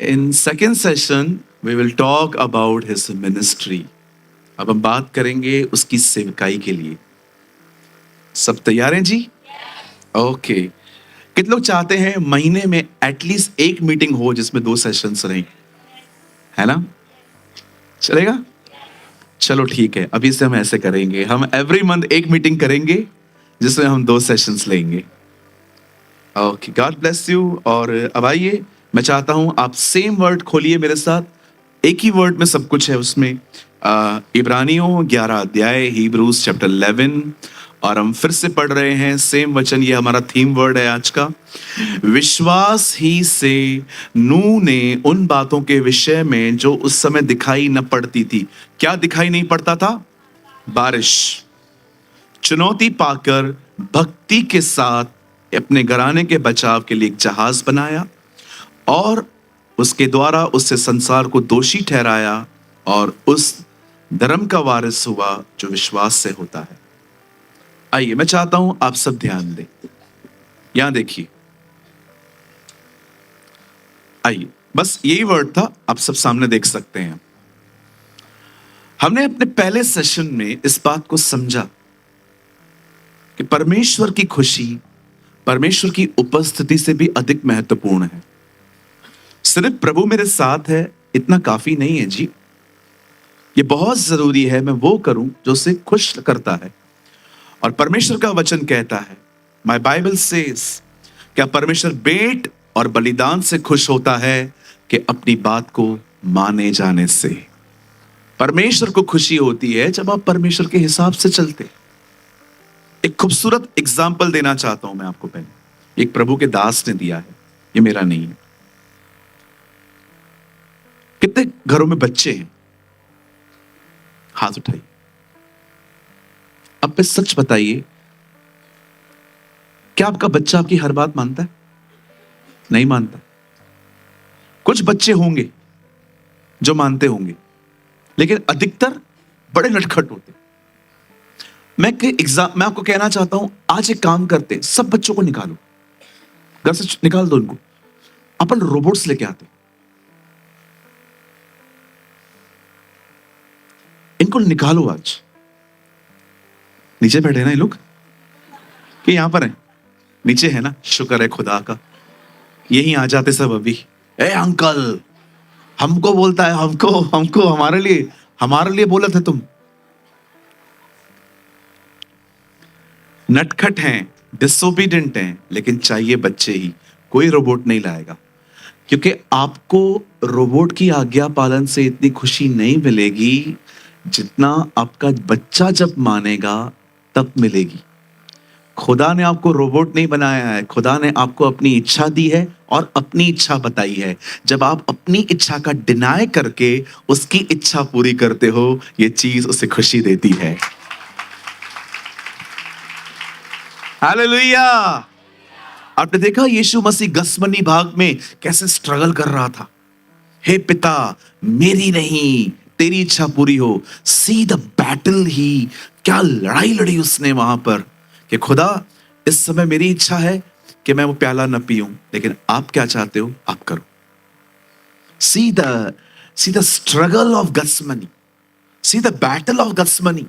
in second session we will talk about his ministry. अब हम बात करेंगे उसकी सेवकाई के लिए। सब तैयार हैं जी? ओके। कितने लोग चाहते हैं महीने में एटलीस्ट एक मीटिंग हो जिसमें 2 सेशंस रहें? है ना? चलेगा? चलो ठीक है, अभी से हम ऐसे करेंगे, हम एवरी मंथ एक मीटिंग करेंगे जिसमें हम 2 सेशंस लेंगे। Okay, God bless you. और अब आइए, मैं चाहता हूं आप सेम वर्ड खोलिए मेरे साथ। एक ही वर्ड में सब कुछ है उसमें। इब्रानियों 11 अध्याय, हिब्रूज चैप्टर 11, और हम फिर से पढ़ रहे हैं सेम वचन। ये हमारा थीम वर्ड है आज का। विश्वास ही से नूह ने उन बातों के विषय में जो उस समय दिखाई न पड़ती थी। क्या दिखाई नहीं पड़ता था? बारिश। चुनौती पाकर भक्ति के साथ अपने घराने के बचाव के लिए एक जहाज बनाया और उसके द्वारा उससे संसार को दोषी ठहराया और उस धर्म का वारिस हुआ जो विश्वास से होता है। आइए, मैं चाहता हूं आप सब ध्यान दें। यहां देखिए, आइए, बस यही वर्ड था, आप सब सामने देख सकते हैं। हमने अपने पहले सेशन में इस बात को समझा कि परमेश्वर की खुशी परमेश्वर की उपस्थिति से भी अधिक महत्वपूर्ण है। सिर्फ प्रभु मेरे साथ है इतना काफी नहीं है जी। ये बहुत जरूरी है मैं वो करूं जो उसे खुश करता है। और परमेश्वर का वचन कहता है, माय बाइबल सेज, क्या परमेश्वर भेंट और बलिदान से खुश होता है कि अपनी बात को माने जाने से। परमेश्वर को खुशी होती है जब आप परमेश्वर के हिसाब से चलते। एक खूबसूरत एग्जाम्पल देना चाहता हूं मैं आपको। पहले एक प्रभु के दास ने दिया है, ये मेरा नहीं है। कितने घरों में बच्चे हैं? हाथ उठाइए। अब पे सच बताइए, क्या आपका बच्चा आपकी हर बात मानता है? नहीं मानता। कुछ बच्चे होंगे जो मानते होंगे, लेकिन अधिकतर बड़े नटखट होते। मैं आपको कहना चाहता हूं, आज एक काम करते हैं, सब बच्चों को निकालो, घर से निकाल दो इनको, अपन रोबोट्स लेके आते, इनको निकालो। आज नीचे बैठे ना ये लोग, कि यहां पर है? नीचे है ना? शुक्र है खुदा का, यही आ जाते सब अभी। ए अंकल, हमको बोलता है, हमको हमारे लिए बोले थे तुम। नटखट हैं, डिसोबीडियंट हैं, लेकिन चाहिए बच्चे ही। कोई रोबोट नहीं लाएगा, क्योंकि आपको रोबोट की आज्ञा पालन से इतनी खुशी नहीं मिलेगी जितना आपका बच्चा जब मानेगा तब मिलेगी। खुदा ने आपको रोबोट नहीं बनाया है, खुदा ने आपको अपनी इच्छा दी है और अपनी इच्छा बताई है। जब आप अपनी इच्छा का डिनाय करके उसकी इच्छा पूरी करते हो, ये चीज उसे खुशी देती है। हालेलुया। आपने देखा यीशु मसीह गसमनी भाग में कैसे स्ट्रगल कर रहा था। हे पिता, मेरी नहीं तेरी इच्छा पूरी हो। सी द बैटल ही, क्या लड़ाई लड़ी उसने वहां पर कि खुदा, इस समय मेरी इच्छा है कि मैं वो प्याला न पीऊं, लेकिन आप क्या चाहते हो आप करो। See the struggle of Gethsemane, see the battle of Gethsemane.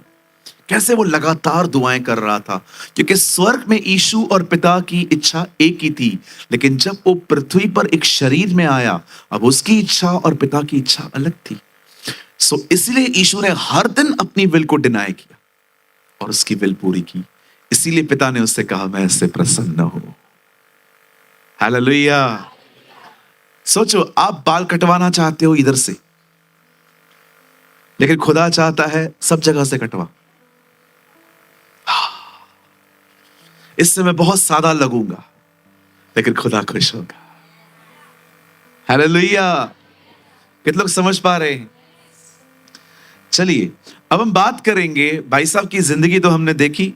कैसे वो लगातार दुआएं कर रहा था, क्योंकि स्वर्ग में यीशु और पिता की इच्छा एक ही थी, लेकिन जब वो पृथ्वी पर एक शरीर में आया, अब उसकी इच्छा और पिता की इच्छा अलग थी। सो इसलिए यीशु ने हर दिन अपनी विल को डिनाई किया और उसकी विल पूरी की। इसीलिए पिता ने उससे कहा, मैं इससे प्रसन्न हूं। हालेलुया। सोचो, आप बाल कटवाना चाहते हो इधर से, लेकिन खुदा चाहता है सब जगह से कटवा। इससे मैं बहुत सादा लगूंगा, लेकिन खुदा खुश होगा। हालेलुया। कितने लोग समझ पा रहे हैं? चलिए, अब हम बात करेंगे। भाई साहब की जिंदगी तो हमने देखी,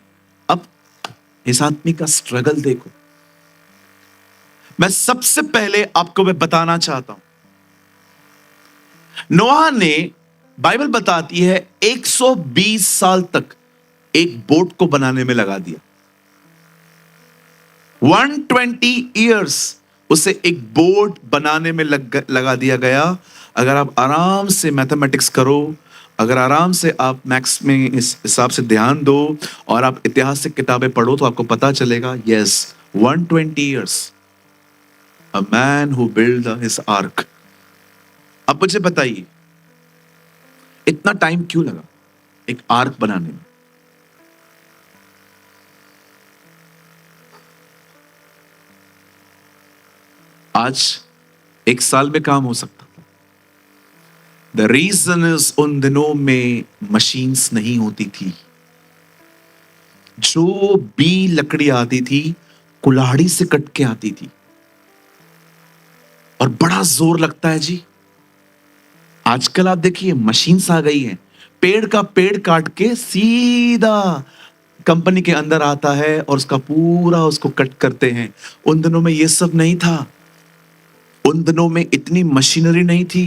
अब इस आदमी का स्ट्रगल देखो। मैं सबसे पहले आपको मैं बताना चाहता हूं, नोआ ने, बाइबल बताती है 120 साल तक एक बोट को बनाने में लगा दिया। 120 इयर्स उसे एक बोट बनाने में लगा दिया गया। अगर आप आराम से मैथमेटिक्स करो, अगर आराम से आप मैथ्स में इस हिसाब से ध्यान दो और आप ऐतिहासिक किताबें पढ़ो तो आपको पता चलेगा, yes, 120 years a man who build his arc. अब मुझे बताइए इतना टाइम क्यों लगा एक आर्क बनाने में? आज एक साल में काम हो सकता था। द रीजन इज उन दिनों में मशीन्स नहीं होती थी। जो भी लकड़ी आती थी कुल्हाड़ी से कट के आती थी और बड़ा जोर लगता है जी। आजकल आप देखिए मशीन्स आ गई हैं, पेड़ का पेड़ काट के सीधा कंपनी के अंदर आता है और उसका पूरा उसको कट करते हैं। उन दिनों में ये सब नहीं था। उन दिनों में इतनी मशीनरी नहीं थी।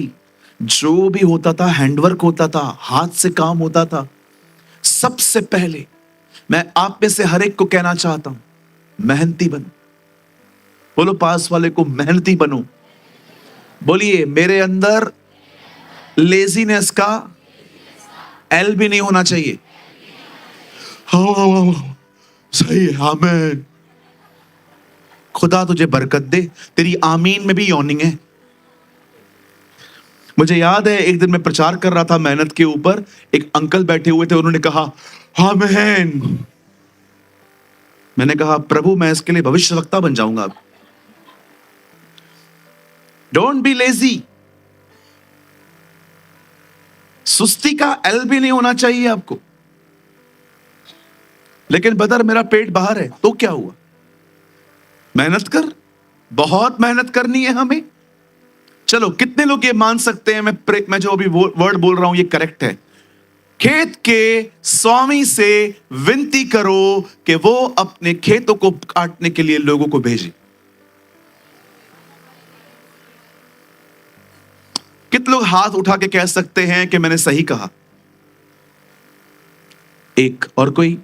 जो भी होता था हैंडवर्क होता था, हाथ से काम होता था। सबसे पहले मैं आप में से हर एक को कहना चाहता हूं, मेहनती बनो। बोलो पास वाले को, मेहनती बनो। बोलिए मेरे अंदर लेजीनेस का एल भी नहीं होना चाहिए। हाँ सही है, आमीन। खुदा तुझे बरकत दे। तेरी आमीन में भी यॉर्निंग है। मुझे याद है एक दिन मैं प्रचार कर रहा था मेहनत के ऊपर, एक अंकल बैठे हुए थे, उन्होंने कहा आमीन। मैंने कहा प्रभु मैं इसके लिए भविष्यवक्ता बन जाऊंगा। Don't be lazy. सुस्ती का एल भी नहीं होना चाहिए आपको। लेकिन बदर मेरा पेट बाहर है तो क्या हुआ? मेहनत कर, बहुत मेहनत करनी है हमें। चलो कितने लोग ये मान सकते हैं मैं जो अभी वर्ड बोल रहा हूं ये करेक्ट है? खेत के स्वामी से विनती करो कि वो अपने खेतों को काटने के लिए लोगों को भेजे। कितने लोग हाथ उठा के कह सकते हैं कि मैंने सही कहा? एक और कोई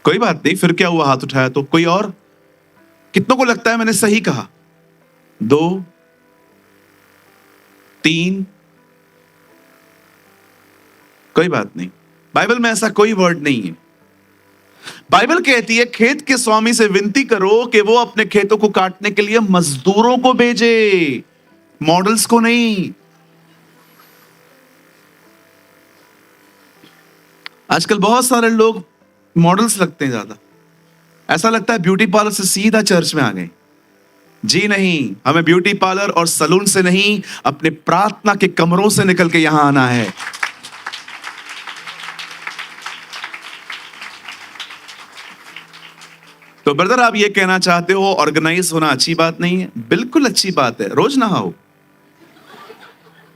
बात नहीं, फिर क्या हुआ हाथ उठाया तो? कोई और? कितनों को लगता है मैंने सही कहा? 2 3। कोई बात नहीं, बाइबल में ऐसा कोई वर्ड नहीं है। बाइबल कहती है खेत के स्वामी से विनती करो कि वो अपने खेतों को काटने के लिए मजदूरों को भेजे, मॉडल्स को नहीं। आजकल बहुत सारे लोग मॉडल्स लगते हैं ज्यादा। ऐसा लगता है ब्यूटी पार्लर से सीधा चर्च में आ गए। जी नहीं, हमें ब्यूटी पार्लर और सलून से नहीं, अपने प्रार्थना के कमरों से निकल के यहां आना है। तो ब्रदर आप ये कहना चाहते हो ऑर्गेनाइज होना अच्छी बात नहीं है? बिल्कुल अच्छी बात है, रोज नहाओ।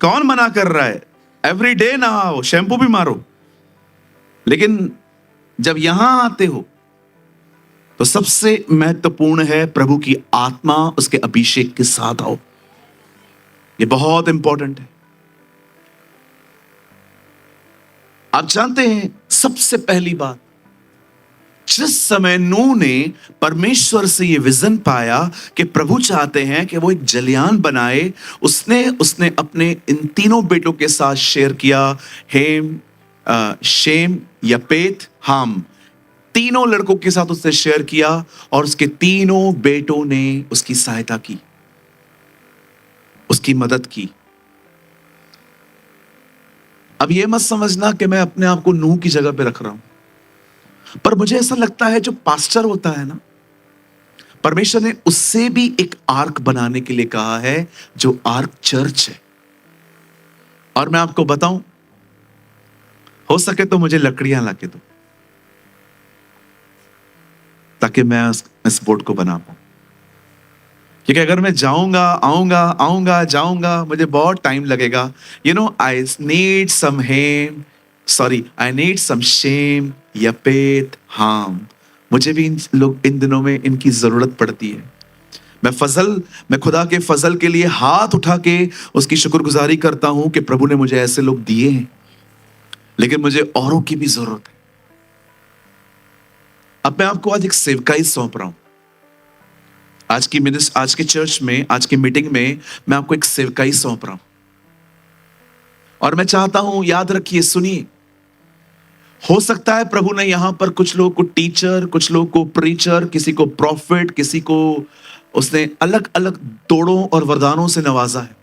कौन मना कर रहा है? एवरी डे नहाओ, शैम्पू भी मारो। लेकिन जब यहां आते हो तो सबसे महत्वपूर्ण है प्रभु की आत्मा, उसके अभिषेक के साथ आओ। ये बहुत इंपॉर्टेंट है। आप जानते हैं सबसे पहली बात, जिस समय नूह ने परमेश्वर से यह विजन पाया कि प्रभु चाहते हैं कि वो एक जलयान बनाए, उसने अपने इन तीनों बेटों के साथ शेयर किया, हेम, शेम, यपेत, हाम। तीनों लड़कों के साथ उसने शेयर किया और उसके तीनों बेटों ने उसकी सहायता की, उसकी मदद की। अब यह मत समझना कि मैं अपने आप को नूह की जगह पे रख रहा हूं, पर मुझे ऐसा लगता है जो पास्टर होता है ना, परमेश्वर ने उससे भी एक आर्क बनाने के लिए कहा है, जो आर्क चर्च है। और मैं आपको बताऊं, हो सके तो मुझे लकड़ियां लाके दो ताकि मैं इस बोट को बना पाऊं। क्योंकि अगर मैं जाऊंगा आऊंगा जाऊंगा, मुझे बहुत टाइम लगेगा। I need some Ham, I need some Shem, Japheth, Ham. मुझे भी इन दिनों में इनकी जरूरत पड़ती है। मैं खुदा के फजल के लिए हाथ उठा के उसकी शुक्रगुजारी करता हूं कि प्रभु ने मुझे ऐसे लोग दिए हैं, लेकिन मुझे औरों की भी जरूरत है। अब मैं आपको आज एक सेवकाई सौंप रहा हूं। आज के चर्च में, आज की मीटिंग में मैं आपको एक सेवकाई सौंप रहा हूं, और मैं चाहता हूं, याद रखिए, सुनिए, हो सकता है प्रभु ने यहां पर कुछ लोगों को टीचर, कुछ लोगों को प्रीचर, किसी को प्रॉफिट, किसी को उसने अलग अलग तोड़ों और वरदानों से नवाजा है।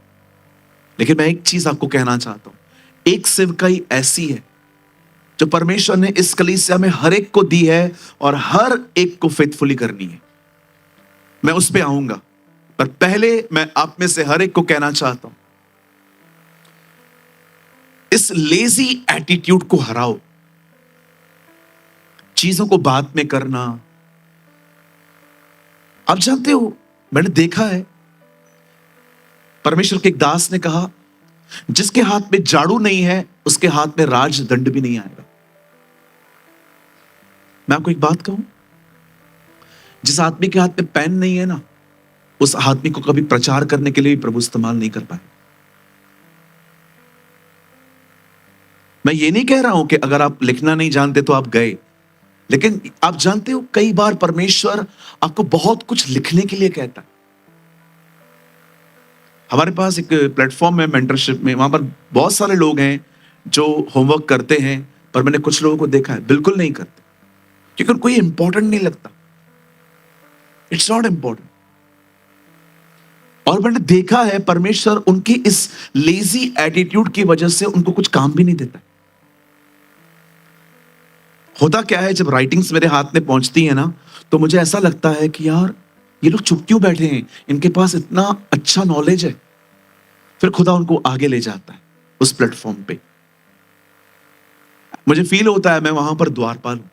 लेकिन मैं एक चीज आपको कहना चाहता हूं, एक सेवकाई ऐसी है जो परमेश्वर ने इस कलीसिया में हर एक को दी है, और हर एक को फेथफुली करनी है। मैं उस पे आऊंगा, पर पहले मैं आप में से हर एक को कहना चाहता हूं, इस लेजी एटीट्यूड को हराओ। चीजों को बाद में करना। आप जानते हो, मैंने देखा है, परमेश्वर के एक दास ने कहा, जिसके हाथ में झाड़ू नहीं है उसके हाथ में राजदंड भी नहीं आएगा। मैं आपको एक बात कहूं, जिस आदमी के हाथ में पेन नहीं है ना, उस आदमी को कभी प्रचार करने के लिए भी प्रभु इस्तेमाल नहीं कर पाए। मैं ये नहीं कह रहा हूं कि अगर आप लिखना नहीं जानते तो आप गए, लेकिन आप जानते हो, कई बार परमेश्वर आपको बहुत कुछ लिखने के लिए कहता है। हमारे पास एक प्लेटफॉर्म है मेंटरशिप में, वहां पर बहुत सारे लोग हैं जो होमवर्क करते हैं, पर मैंने कुछ लोगों को देखा है बिल्कुल नहीं करते, क्योंकि कोई इंपॉर्टेंट नहीं लगता। It's not important. और मैंने देखा है, परमेश्वर उनकी इस लेजी एटीट्यूड की वजह से उनको कुछ काम भी नहीं देता। होता क्या है, जब राइटिंग्स मेरे हाथ में पहुंचती है ना, तो मुझे ऐसा लगता है कि यार ये लोग चुप क्यों बैठे हैं, इनके पास इतना अच्छा नॉलेज है। फिर खुदा उनको आगे ले जाता है उस प्लेटफॉर्म पे। मुझे फील होता है मैं वहां पर द्वारपाल हूं,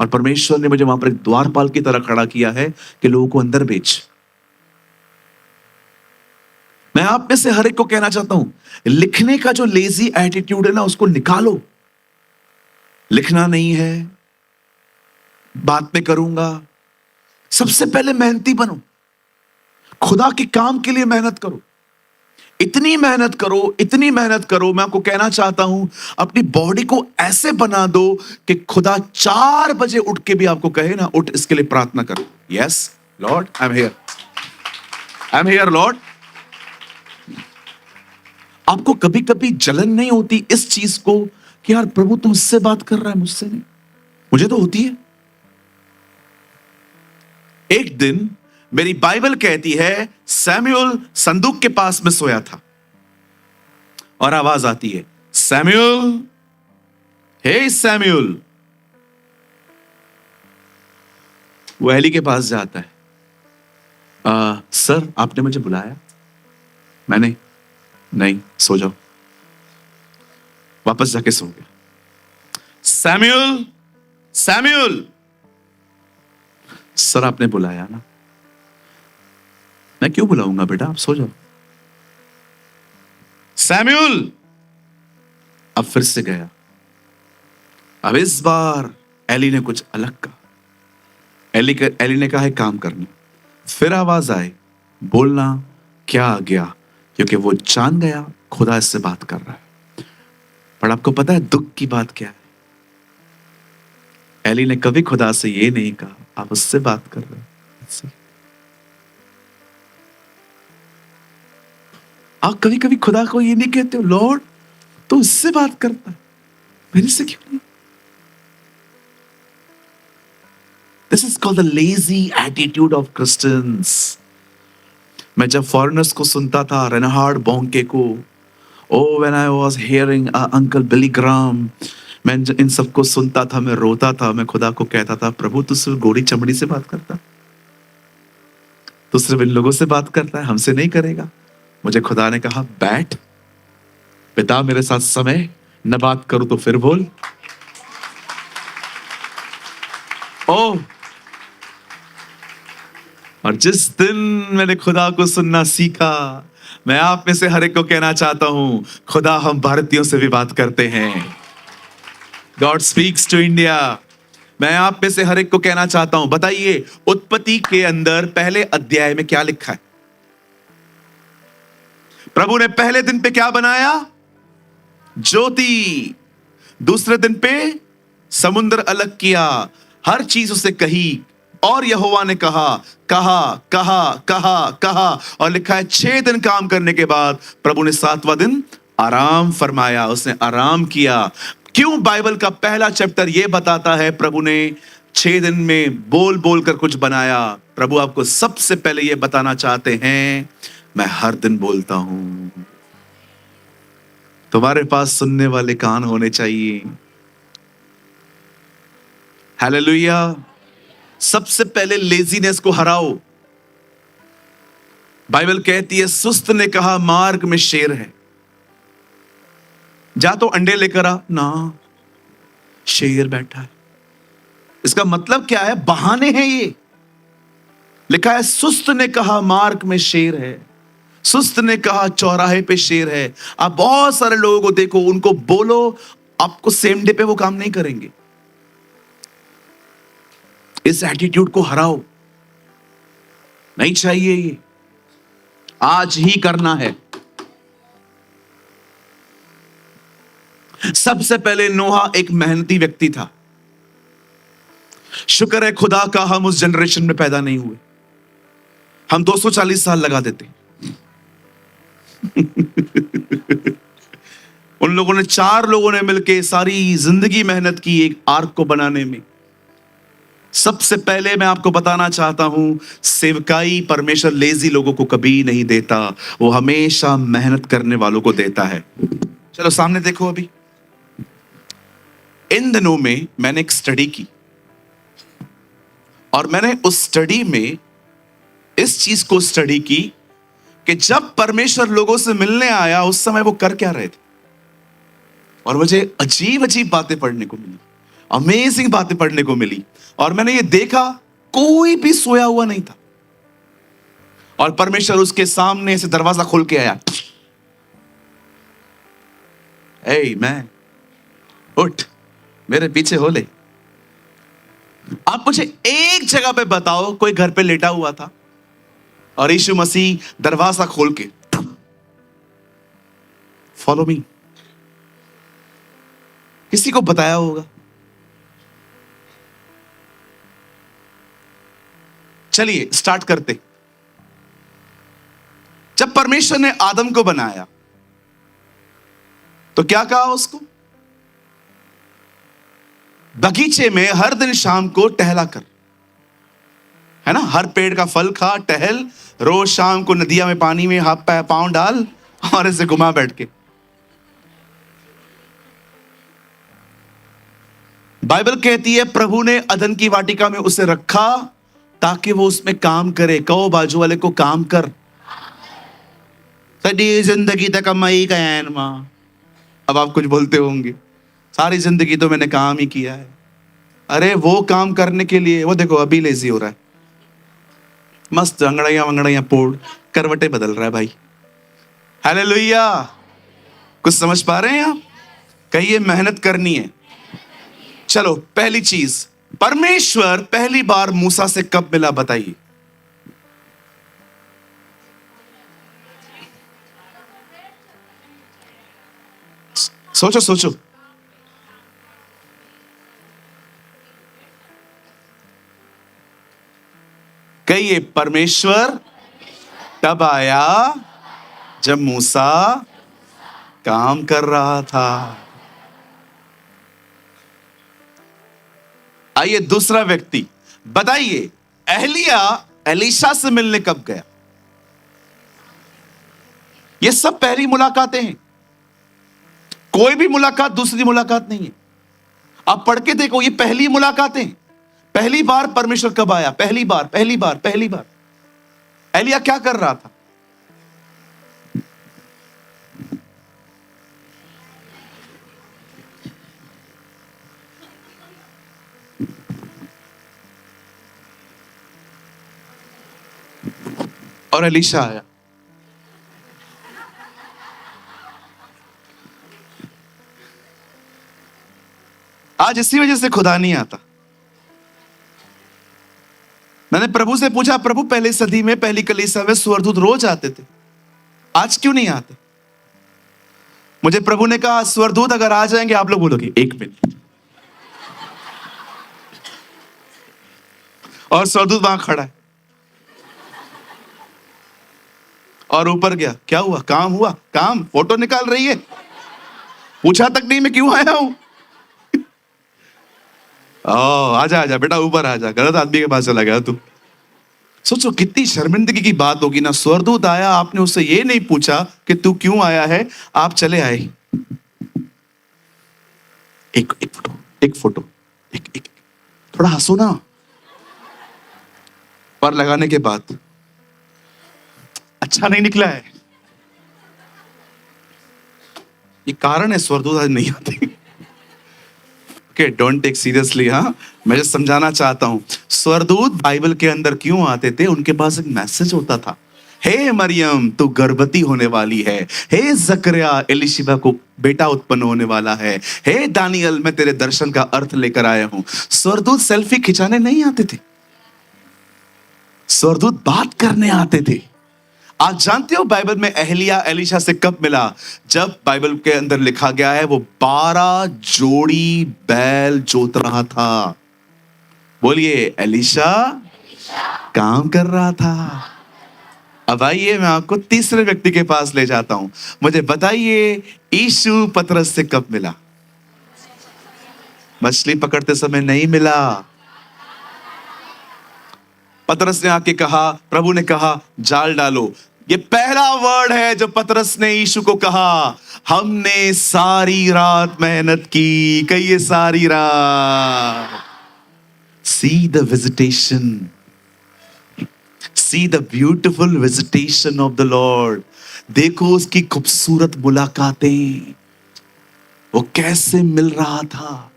और परमेश्वर ने मुझे वहां पर एक द्वारपाल की तरह खड़ा किया है कि लोगों को अंदर भेज। मैं आप में से हर एक को कहना चाहता हूं, लिखने का जो लेजी एटीट्यूड है ना, उसको निकालो। लिखना नहीं है, बात में करूंगा। सबसे पहले मेहनती बनो, खुदा के काम के लिए मेहनत करो। इतनी मेहनत करो, इतनी मेहनत करो, मैं आपको कहना चाहता हूं, अपनी बॉडी को ऐसे बना दो कि खुदा 4 बजे उठ के भी आपको कहे ना, उठ इसके लिए प्रार्थना करो। Yes Lord, I am here Lord. आपको कभी कभी जलन नहीं होती इस चीज को कि यार प्रभु तुमसे बात कर रहा है, मुझसे नहीं? मुझे तो होती है। एक दिन मेरी बाइबल कहती है, सैमुअल संदूक के पास में सोया था, और आवाज आती है, सैमुअल, हे सैमुअल। वो एली के पास जाता है, सर आपने मुझे बुलाया? मैंने नहीं, सो जाओ। वापस जाके सो गया। सैमुअल, सैमुअल, सर आपने बुलाया ना? मैं क्यों बुलाऊंगा बेटा, आप सो जाओ। सैमुअल, अब फिर से गया। अब इस बार एली ने कुछ अलग कहा। एली ने कहा है काम करना। फिर आवाज आई, बोलना क्या आ गया, क्योंकि वो जान गया खुदा इससे बात कर रहा है। पर आपको पता है दुख की बात क्या है? एली ने कभी खुदा से ये नहीं कहा आप उससे बात कर रहे हो। आप कभी कभी खुदा को ये नहीं कहते हो, लॉर्ड तो उससे बात करता है, मेरे से क्यों नहीं? This is called the lazy attitude of Christians. मैं जब फॉरेनर्स को सुनता था, रेनहार्ड बोंके को, Oh, when I was hearing Uncle Billy Graham, मैं इन सबको सुनता था, मैं रोता था, मैं खुदा को कहता था, प्रभु तू सिर्फ गोरी चमड़ी से बात करता, तू सिर्फ इन लोगों से बात करता है, हमसे नहीं करेगा। मुझे खुदा ने कहा, बैठ पिता मेरे साथ समय न बात करूं तो फिर बोल। ओ, और जिस दिन मैंने खुदा को सुनना सीखा, मैं आप में से हर एक को कहना चाहता हूं, खुदा हम भारतीयों से भी बात करते हैं। God speaks to India. मैं आप में से हर एक को कहना चाहता हूं, बताइए उत्पत्ति के अंदर पहले अध्याय में क्या लिखा है? प्रभु ने पहले दिन पे क्या बनाया? ज्योति। दूसरे दिन पे समुद्र अलग किया, हर चीज उसे कही, और यहोवा ने कहा कहा कहा कहा कहा, और लिखा है 6 दिन काम करने के बाद प्रभु ने 7वां दिन आराम फरमाया, उसने आराम किया। क्यों? बाइबल का पहला चैप्टर यह बताता है प्रभु ने 6 दिन में बोल बोल कर कुछ बनाया। प्रभु आपको सबसे पहले यह बताना चाहते हैं, मैं हर दिन बोलता हूं। तुम्हारे पास सुनने वाले कान होने चाहिए। हालेलुया। सबसे पहले लेजीनेस को हराओ। बाइबल कहती है सुस्त ने कहा मार्ग में शेर है, जा तो अंडे लेकर आ ना, शेर बैठा है। इसका मतलब क्या है? बहाने हैं ये। लिखा है सुस्त ने कहा मार्ग में शेर है, सुस्त ने कहा चौराहे पे शेर है। आप बहुत सारे लोगों को देखो, उनको बोलो आपको सेम डे पे वो काम नहीं करेंगे। इस एटीट्यूड को हराओ, नहीं चाहिए ये, आज ही करना है। सबसे पहले नोहा एक मेहनती व्यक्ति था। शुक्र है खुदा का हम उस जनरेशन में पैदा नहीं हुए, हम 240 साल लगा देते। उन लोगों ने 4 लोगों ने मिलकर सारी जिंदगी मेहनत की एक आर्क को बनाने में। सबसे पहले मैं आपको बताना चाहता हूं, सेवकाई परमेश्वर लेजी लोगों को कभी नहीं देता, वो हमेशा मेहनत करने वालों को देता है। चलो सामने देखो। अभी इन दिनों में मैंने एक स्टडी की, और मैंने उस स्टडी में इस चीज को स्टडी की कि जब परमेश्वर लोगों से मिलने आया उस समय वो कर क्या रहे थे। और मुझे अजीब अजीब बातें पढ़ने को मिली, अमेजिंग बातें पढ़ने को मिली। और मैंने ये देखा कोई भी सोया हुआ नहीं था, और परमेश्वर उसके सामने से दरवाजा खोल के आया। ए मैं उठ, मेरे पीछे हो ले। आप मुझे एक जगह पे बताओ कोई घर पे लेटा हुआ था और यीशु मसीह दरवाजा खोल के फॉलो मी, किसी को बताया होगा? चलिए स्टार्ट करते। जब परमेश्वर ने आदम को बनाया तो क्या कहा उसको? बगीचे में हर दिन शाम को टहला कर, है ना, हर पेड़ का फल खा, टहल, रोज शाम को नदिया में पानी में हाथ पांव डाल और ऐसे घुमा बैठ के। बाइबल कहती है प्रभु ने अदन की वाटिका में उसे रखा ताकि वो उसमें काम करे। कहो बाजू वाले को काम कर। सदी जिंदगी तक कमाई का है मां। अब आप कुछ बोलते होंगे, सारी जिंदगी तो मैंने काम ही किया है। अरे वो काम करने के लिए वो देखो अभी लेजी हो रहा है, मस्त अंगड़ाइयां वंगड़ाइयां पोड़ करवटे बदल रहा है भाई। हालेलुया। कुछ समझ पा रहे हैं आप? कहिए मेहनत करनी है। चलो पहली चीज, परमेश्वर पहली बार मूसा से कब मिला बताइए? सोचो सोचो। कहिए परमेश्वर तब आया जब मूसा काम कर रहा था। आइए दूसरा व्यक्ति बताइए, एलिया एलीशा से मिलने कब गया? ये सब पहली मुलाकातें हैं, कोई भी मुलाकात दूसरी मुलाकात नहीं है। आप पढ़ के देखो, ये पहली मुलाकातें। पहली बार परमेश्वर कब आया? पहली बार पहली बार पहली बार। एलिया क्या कर रहा था? और एलीशा आया। आज इसी वजह से खुदा नहीं आता। मैंने प्रभु से पूछा, प्रभु पहली सदी में पहली कलीसिया में स्वर्गदूत रोज आते थे, आज क्यों नहीं आते? मुझे प्रभु ने कहा स्वर्गदूत अगर आ जाएंगे आप लोग बोलोगे 1 मिनट, और स्वर्गदूत वहां खड़ा है और ऊपर गया, क्या हुआ, काम हुआ, काम, फोटो निकाल रही है, पूछा तक नहीं मैं क्यों आया हूं। आजा आजा बेटा ऊपर आजा, गलत आदमी के पास चला गया तू। सोचो कितनी शर्मिंदगी की बात होगी ना, स्वर्गदूत आया, आपने उससे ये नहीं पूछा कि तू क्यों आया है, आप चले आए। एक एक फोटो, एक फोटो, एक थोड़ा हंसो ना। पर लगाने के बाद अच्छा नहीं निकला है, ये कारण है स्वर्गदूत आज नहीं आते। Okay, don't take seriously. हाँ, मैं जो समझाना चाहता हूं, स्वर्गदूत बाइबल के अंदर क्यों आते थे, उनके पास एक मैसेज होता था। हे मरियम तू गर्भवती होने वाली है, हे जकरिया एलिशिबा को बेटा उत्पन्न होने वाला है, हे दानियल मैं तेरे दर्शन का अर्थ लेकर आया हूं। स्वर्गदूत सेल्फी खिंचाने नहीं आते थे, स्वर्गदूत बात करने आते थे। आप जानते हो बाइबल में एलिया एलिशा से कब मिला? जब बाइबल के अंदर लिखा गया है वो 12 जोड़ी बैल जोत रहा था। बोलिए, एलिशा काम कर रहा था। अब आइए मैं आपको तीसरे व्यक्ति के पास ले जाता हूं। मुझे बताइए, यीशु पतरस से कब मिला? मछली पकड़ते समय नहीं मिला। पतरस ने आके कहा, प्रभु ने कहा जाल डालो। ये पहला वर्ड है जो पतरस ने यीशु को कहा। हमने सारी रात मेहनत की, कहिए सारी रात। See the visitation, see the beautiful visitation of the Lord. देखो उसकी खूबसूरत मुलाकातें, वो कैसे मिल रहा था,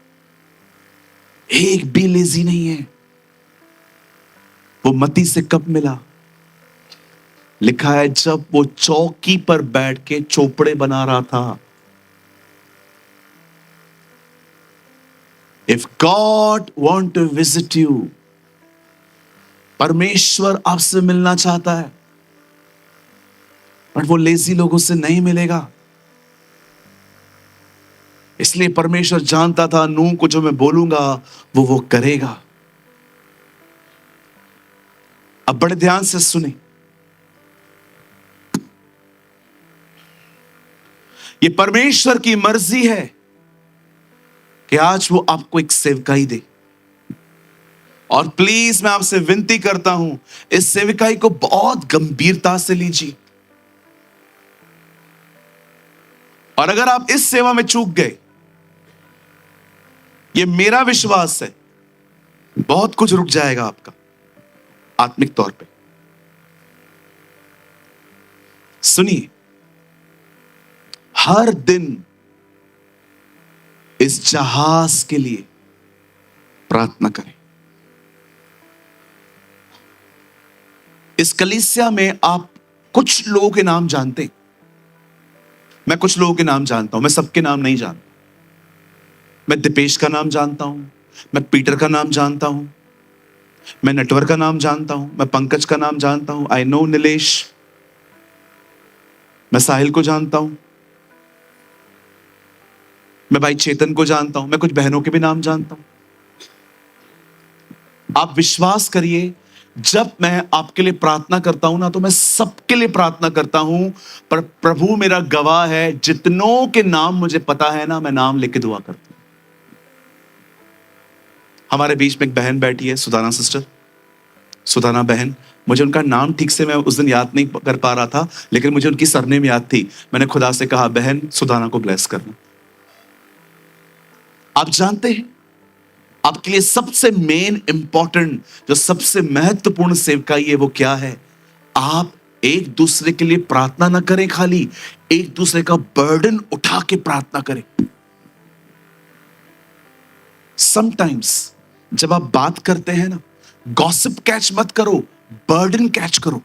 एक भी लेजी नहीं है। वो मती से कब मिला? लिखा है जब वो चौकी पर बैठ के चोपड़े बना रहा था। If God want to visit you, परमेश्वर आपसे मिलना चाहता है, पर वो लेजी लोगों से नहीं मिलेगा। इसलिए परमेश्वर जानता था नूह को जो मैं बोलूंगा वो करेगा। अब बड़े ध्यान से सुने, ये परमेश्वर की मर्जी है कि आज वो आपको एक सेवकाई दे। और प्लीज मैं आपसे विनती करता हूं, इस सेवकाई को बहुत गंभीरता से लीजिए। और अगर आप इस सेवा में चूक गए, ये मेरा विश्वास है, बहुत कुछ रुक जाएगा आपका आत्मिक तौर पे। सुनिए, हर दिन इस जहाज के लिए प्रार्थना करें। इस कलीसिया में आप कुछ लोगों के नाम जानते हैं, मैं कुछ लोगों के नाम जानता हूं, मैं सबके नाम नहीं जानता। मैं दीपेश का नाम जानता हूं, मैं पीटर का नाम जानता हूं, मैं नटवर का नाम जानता हूं, मैं पंकज का नाम जानता हूं, आई नो नीलेश, मैं साहिल को जानता हूं, मैं भाई चेतन को जानता हूं, मैं कुछ बहनों के भी नाम जानता हूं। आप विश्वास करिए, जब मैं आपके लिए प्रार्थना करता हूं ना, तो मैं सबके लिए प्रार्थना करता हूं, पर प्रभु मेरा गवाह है, जितनों के नाम मुझे पता है ना, मैं नाम लेके दुआ करता हूं। हमारे बीच में एक बहन बैठी है, सुदाना सिस्टर, सुदाना बहन। मुझे उनका नाम ठीक से मैं उस दिन याद नहीं कर पा रहा था, लेकिन मुझे उनकी सरनेम याद थी। मैंने खुदा से कहा, बहन सुदाना को ब्लेस करना। आप जानते हैं, आपके लिए सबसे मेन इंपॉर्टेंट, जो सबसे महत्वपूर्ण सेवकाई है, वो क्या है? आप एक दूसरे के लिए प्रार्थना ना करें, खाली एक दूसरे का बर्डन उठा के प्रार्थना करें। समटाइम्स जब आप बात करते हैं ना, गॉसिप कैच मत करो, बर्डन कैच करो।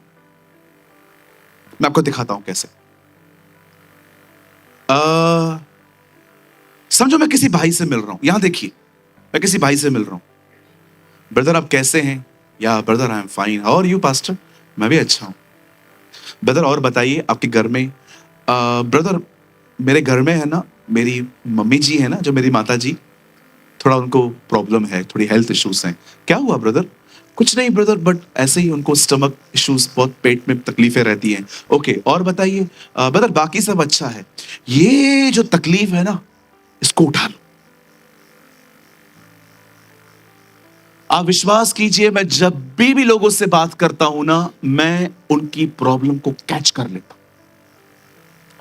मैं आपको दिखाता हूं कैसे। समझो मैं किसी भाई से मिल रहा हूं, यहां देखिए, मैं किसी भाई से मिल रहा हूं। ब्रदर आप कैसे हैं? Yeah brother I am fine, how are you pastor? मैं भी अच्छा हूं। ब्रदर और बताइए आपके घर में? ब्रदर मेरे घर में है ना, मेरी मम्मी जी है ना, जो मेरी माता जी, थोड़ा उनको प्रॉब्लम है, थोड़ी हेल्थ इश्यूज हैं। क्या हुआ ब्रदर? कुछ नहीं ब्रदर, बट ऐसे ही उनको स्टमक इश्यूज, बहुत पेट में तकलीफें रहती हैं। ओके, और बताइए ब्रदर, बाकी सब अच्छा है, ये जो तकलीफ है ना, इसको उठा लो। आप विश्वास कीजिए, मैं जब भी लोगों से बात करता हूं ना, मैं उनकी प्रॉब्लम को कैच कर लेता हूं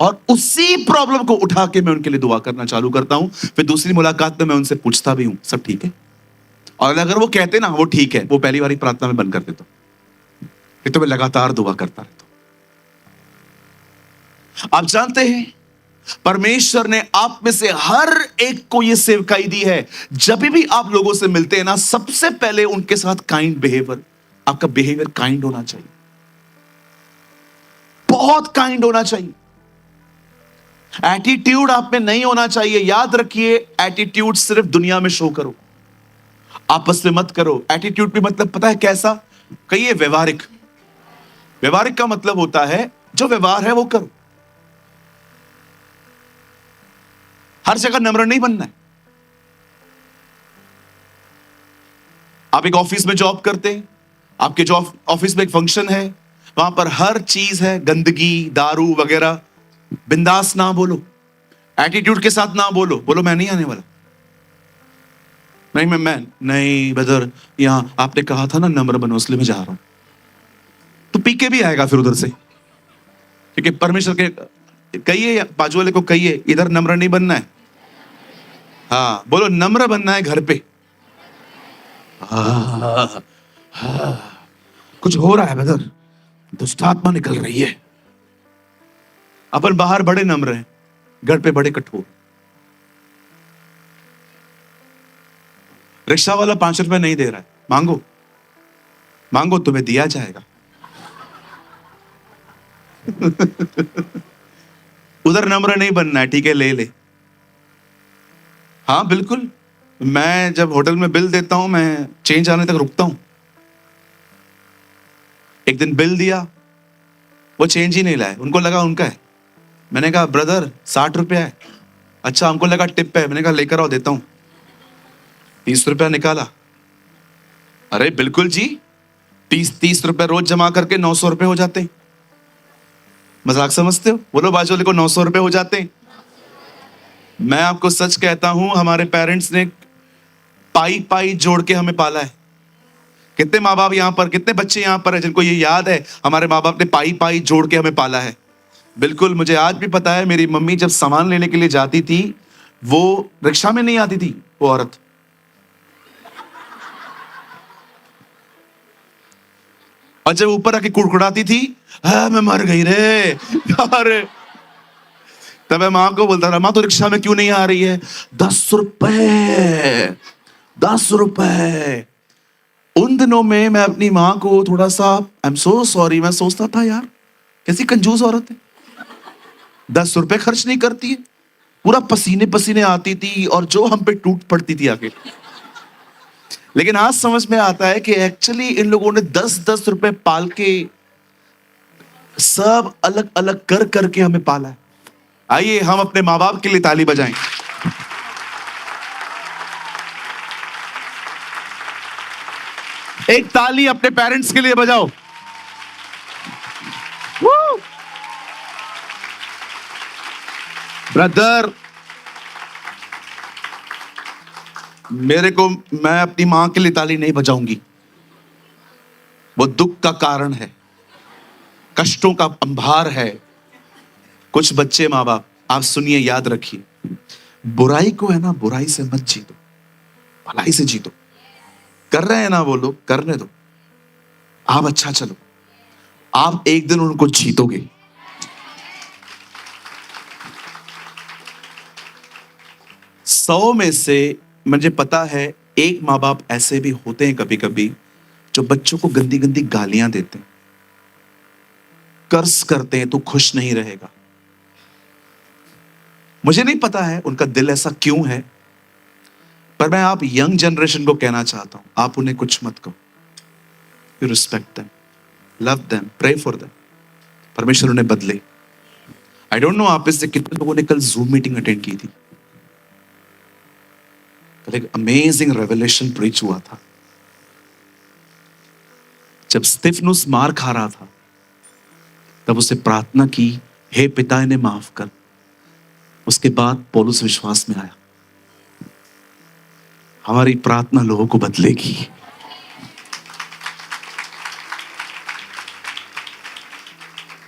और उसी प्रॉब्लम को उठा के मैं उनके लिए दुआ करना चालू करता हूं। फिर दूसरी मुलाकात में मैं उनसे पूछता भी हूं, सब ठीक है? और अगर वो कहते ना वो ठीक है, वो पहली बारी प्रार्थना में बंद कर देता हूं, फिर तो मैं लगातार दुआ करता रहता हूं। आप जानते हैं, परमेश्वर ने आप में से हर एक को यह सेवकाई दी है। जब भी आप लोगों से मिलते हैं ना, सबसे पहले उनके साथ काइंड बिहेवियर, आपका बिहेवियर काइंड होना चाहिए, बहुत काइंड होना चाहिए। एटीट्यूड आप में नहीं होना चाहिए। याद रखिए, एटीट्यूड सिर्फ दुनिया में शो करो, आपस में मत करो। एटीट्यूड भी मतलब पता है कैसा? कहिए व्यवहारिक। व्यवहारिक का मतलब होता है जो व्यवहार है वो करो। हर जगह नम्र नहीं बनना है। आप एक ऑफिस में जॉब करते हैं, आपके जॉब ऑफिस में एक फंक्शन है, वहां पर हर चीज है, गंदगी, दारू वगैरह, बिंदास ना बोलो, एटीट्यूड के साथ ना बोलो। बोलो मैं नहीं आने वाला, नहीं मैं नहीं ब्रदर, यहां आपने कहा था ना नम्र बनो, इसलिए मैं जा रहा हूं। तो पी के भी आएगा फिर उधर से, क्योंकि परमेश्वर के कहिए, बाजू वाले को कहिए, इधर नम्र नहीं बनना है। हाँ बोलो, नम्र बनना है घर पे। हाँ, हाँ, कुछ हो रहा है ब्रदर, दुष्ट आत्मा निकल रही है। अपन बाहर बड़े नम्र हैं, घर पे बड़े कठोर। रिक्शा वाला 5 रुपए नहीं दे रहा है, मांगो मांगो, तुम्हें दिया जाएगा। उधर नम्र नहीं बनना है, ठीक है ले ले। हाँ बिल्कुल, मैं जब होटल में बिल देता हूं, मैं चेंज आने तक रुकता हूं। एक दिन बिल दिया, वो चेंज ही नहीं लाए, उनको लगा उनका है। मैंने कहा ब्रदर 60 रुपया है। अच्छा, हमको लगा टिप है। मैंने कहा लेकर आओ, देता हूं। 30 रुपया निकाला। अरे बिल्कुल जी, 30 रुपए रोज जमा करके 900 रुपए हो जाते हैं। मजाक समझते हो? बोलो बाजू वाले को, 900 रुपए हो जाते हैं। मैं आपको सच कहता हूं, हमारे पेरेंट्स ने पाई पाई जोड़ के हमें पाला है। कितने माँ बाप यहां पर, कितने बच्चे यहां पर है जिनको ये याद है, हमारे माँ बाप ने पाई पाई जोड़ के हमें पाला है। बिल्कुल, मुझे आज भी पता है, मेरी मम्मी जब सामान लेने के लिए जाती थी, वो रिक्शा में नहीं आती थी, वो औरत और जब ऊपर आके कुड़कुड़ाती थी, हाँ मैं मर गई रे। अरे तब मैं मां को बोलता था, मां तो रिक्शा में क्यों नहीं आ रही है? 10 रुपए, 10 रुपए। उन दिनों में मैं अपनी मां को थोड़ा सा, आई एम सो सॉरी, मैं सोचता था यार कैसी कंजूस औरत है, 10 रुपए खर्च नहीं करती है। पूरा पसीने पसीने आती थी और जो हम पे टूट पड़ती थी आगे। लेकिन आज समझ में आता है कि एक्चुअली इन लोगों ने 10-10 रुपए पाल के, सब अलग अलग कर करके हमें पाला है। आइए हम अपने माँ बाप के लिए ताली बजाएं। एक ताली अपने पेरेंट्स के लिए बजाओ। ब्रदर, मेरे को, मैं अपनी मां के लिए ताली नहीं बजाऊंगी, वो दुख का कारण है, कष्टों का अंबार है। कुछ बच्चे माँ बाप, आप सुनिए, याद रखिए, बुराई को है ना, बुराई से मत जीतो, भलाई से जीतो। कर रहे हैं ना वो लोग, करने दो, आप अच्छा चलो, आप एक दिन उनको जीतोगे। 100 में से मुझे पता है एक माँ बाप ऐसे भी होते हैं कभी कभी, जो बच्चों को गंदी गंदी गालियां देते हैं, कर्ज करते हैं, तो खुश नहीं रहेगा। मुझे नहीं पता है उनका दिल ऐसा क्यों है, पर मैं आप यंग जनरेशन को कहना चाहता हूं, आप उन्हें कुछ मत कहो। You respect them, love them, pray for them, परमेश्वर उन्हें बदले। आई डोंट नो आप इससे कितने लोगों ने कल जूम मीटिंग अटेंड की थी। कल एक अमेजिंग रेवलेशन प्रीच हुआ था। जब स्तिफनुस मार खा रहा था, तब उसने प्रार्थना की, हे पिता इन्हें माफ कर। उसके बाद पौलुस विश्वास में आया। हमारी प्रार्थना लोगों को बदलेगी।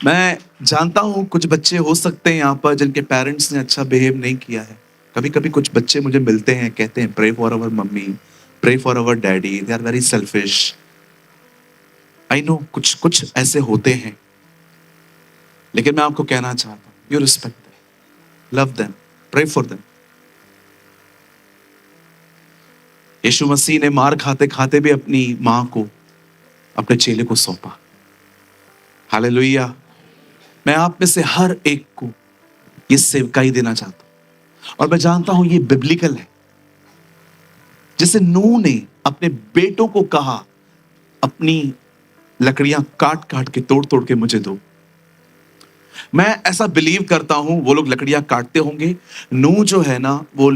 मैं जानता हूं कुछ बच्चे हो सकते हैं यहां पर जिनके पेरेंट्स ने अच्छा बिहेव नहीं किया है। कभी कभी कुछ बच्चे मुझे मिलते हैं, कहते हैं pray for our mummy, pray for our daddy, they are very selfish. I know कुछ कुछ ऐसे होते हैं, लेकिन मैं आपको कहना चाहता हूं, you respect them, love them, pray for them. यीशु मसीह ने मार खाते खाते भी अपनी मां को, अपने चेले को सौंपा। हालेलुया। मैं आप में से हर एक को ये सेवकाई देना चाहता हूं, और मैं जानता हूं ये बिब्लिकल है। जैसे नूह ने अपने बेटों को कहा, अपनी लकड़ियां काट काट के, तोड़ तोड़ के मुझे दो। मैं ऐसा बिलीव करता हूं वो लोग लकड़ियां काटते होंगे, नूह जो है ना वो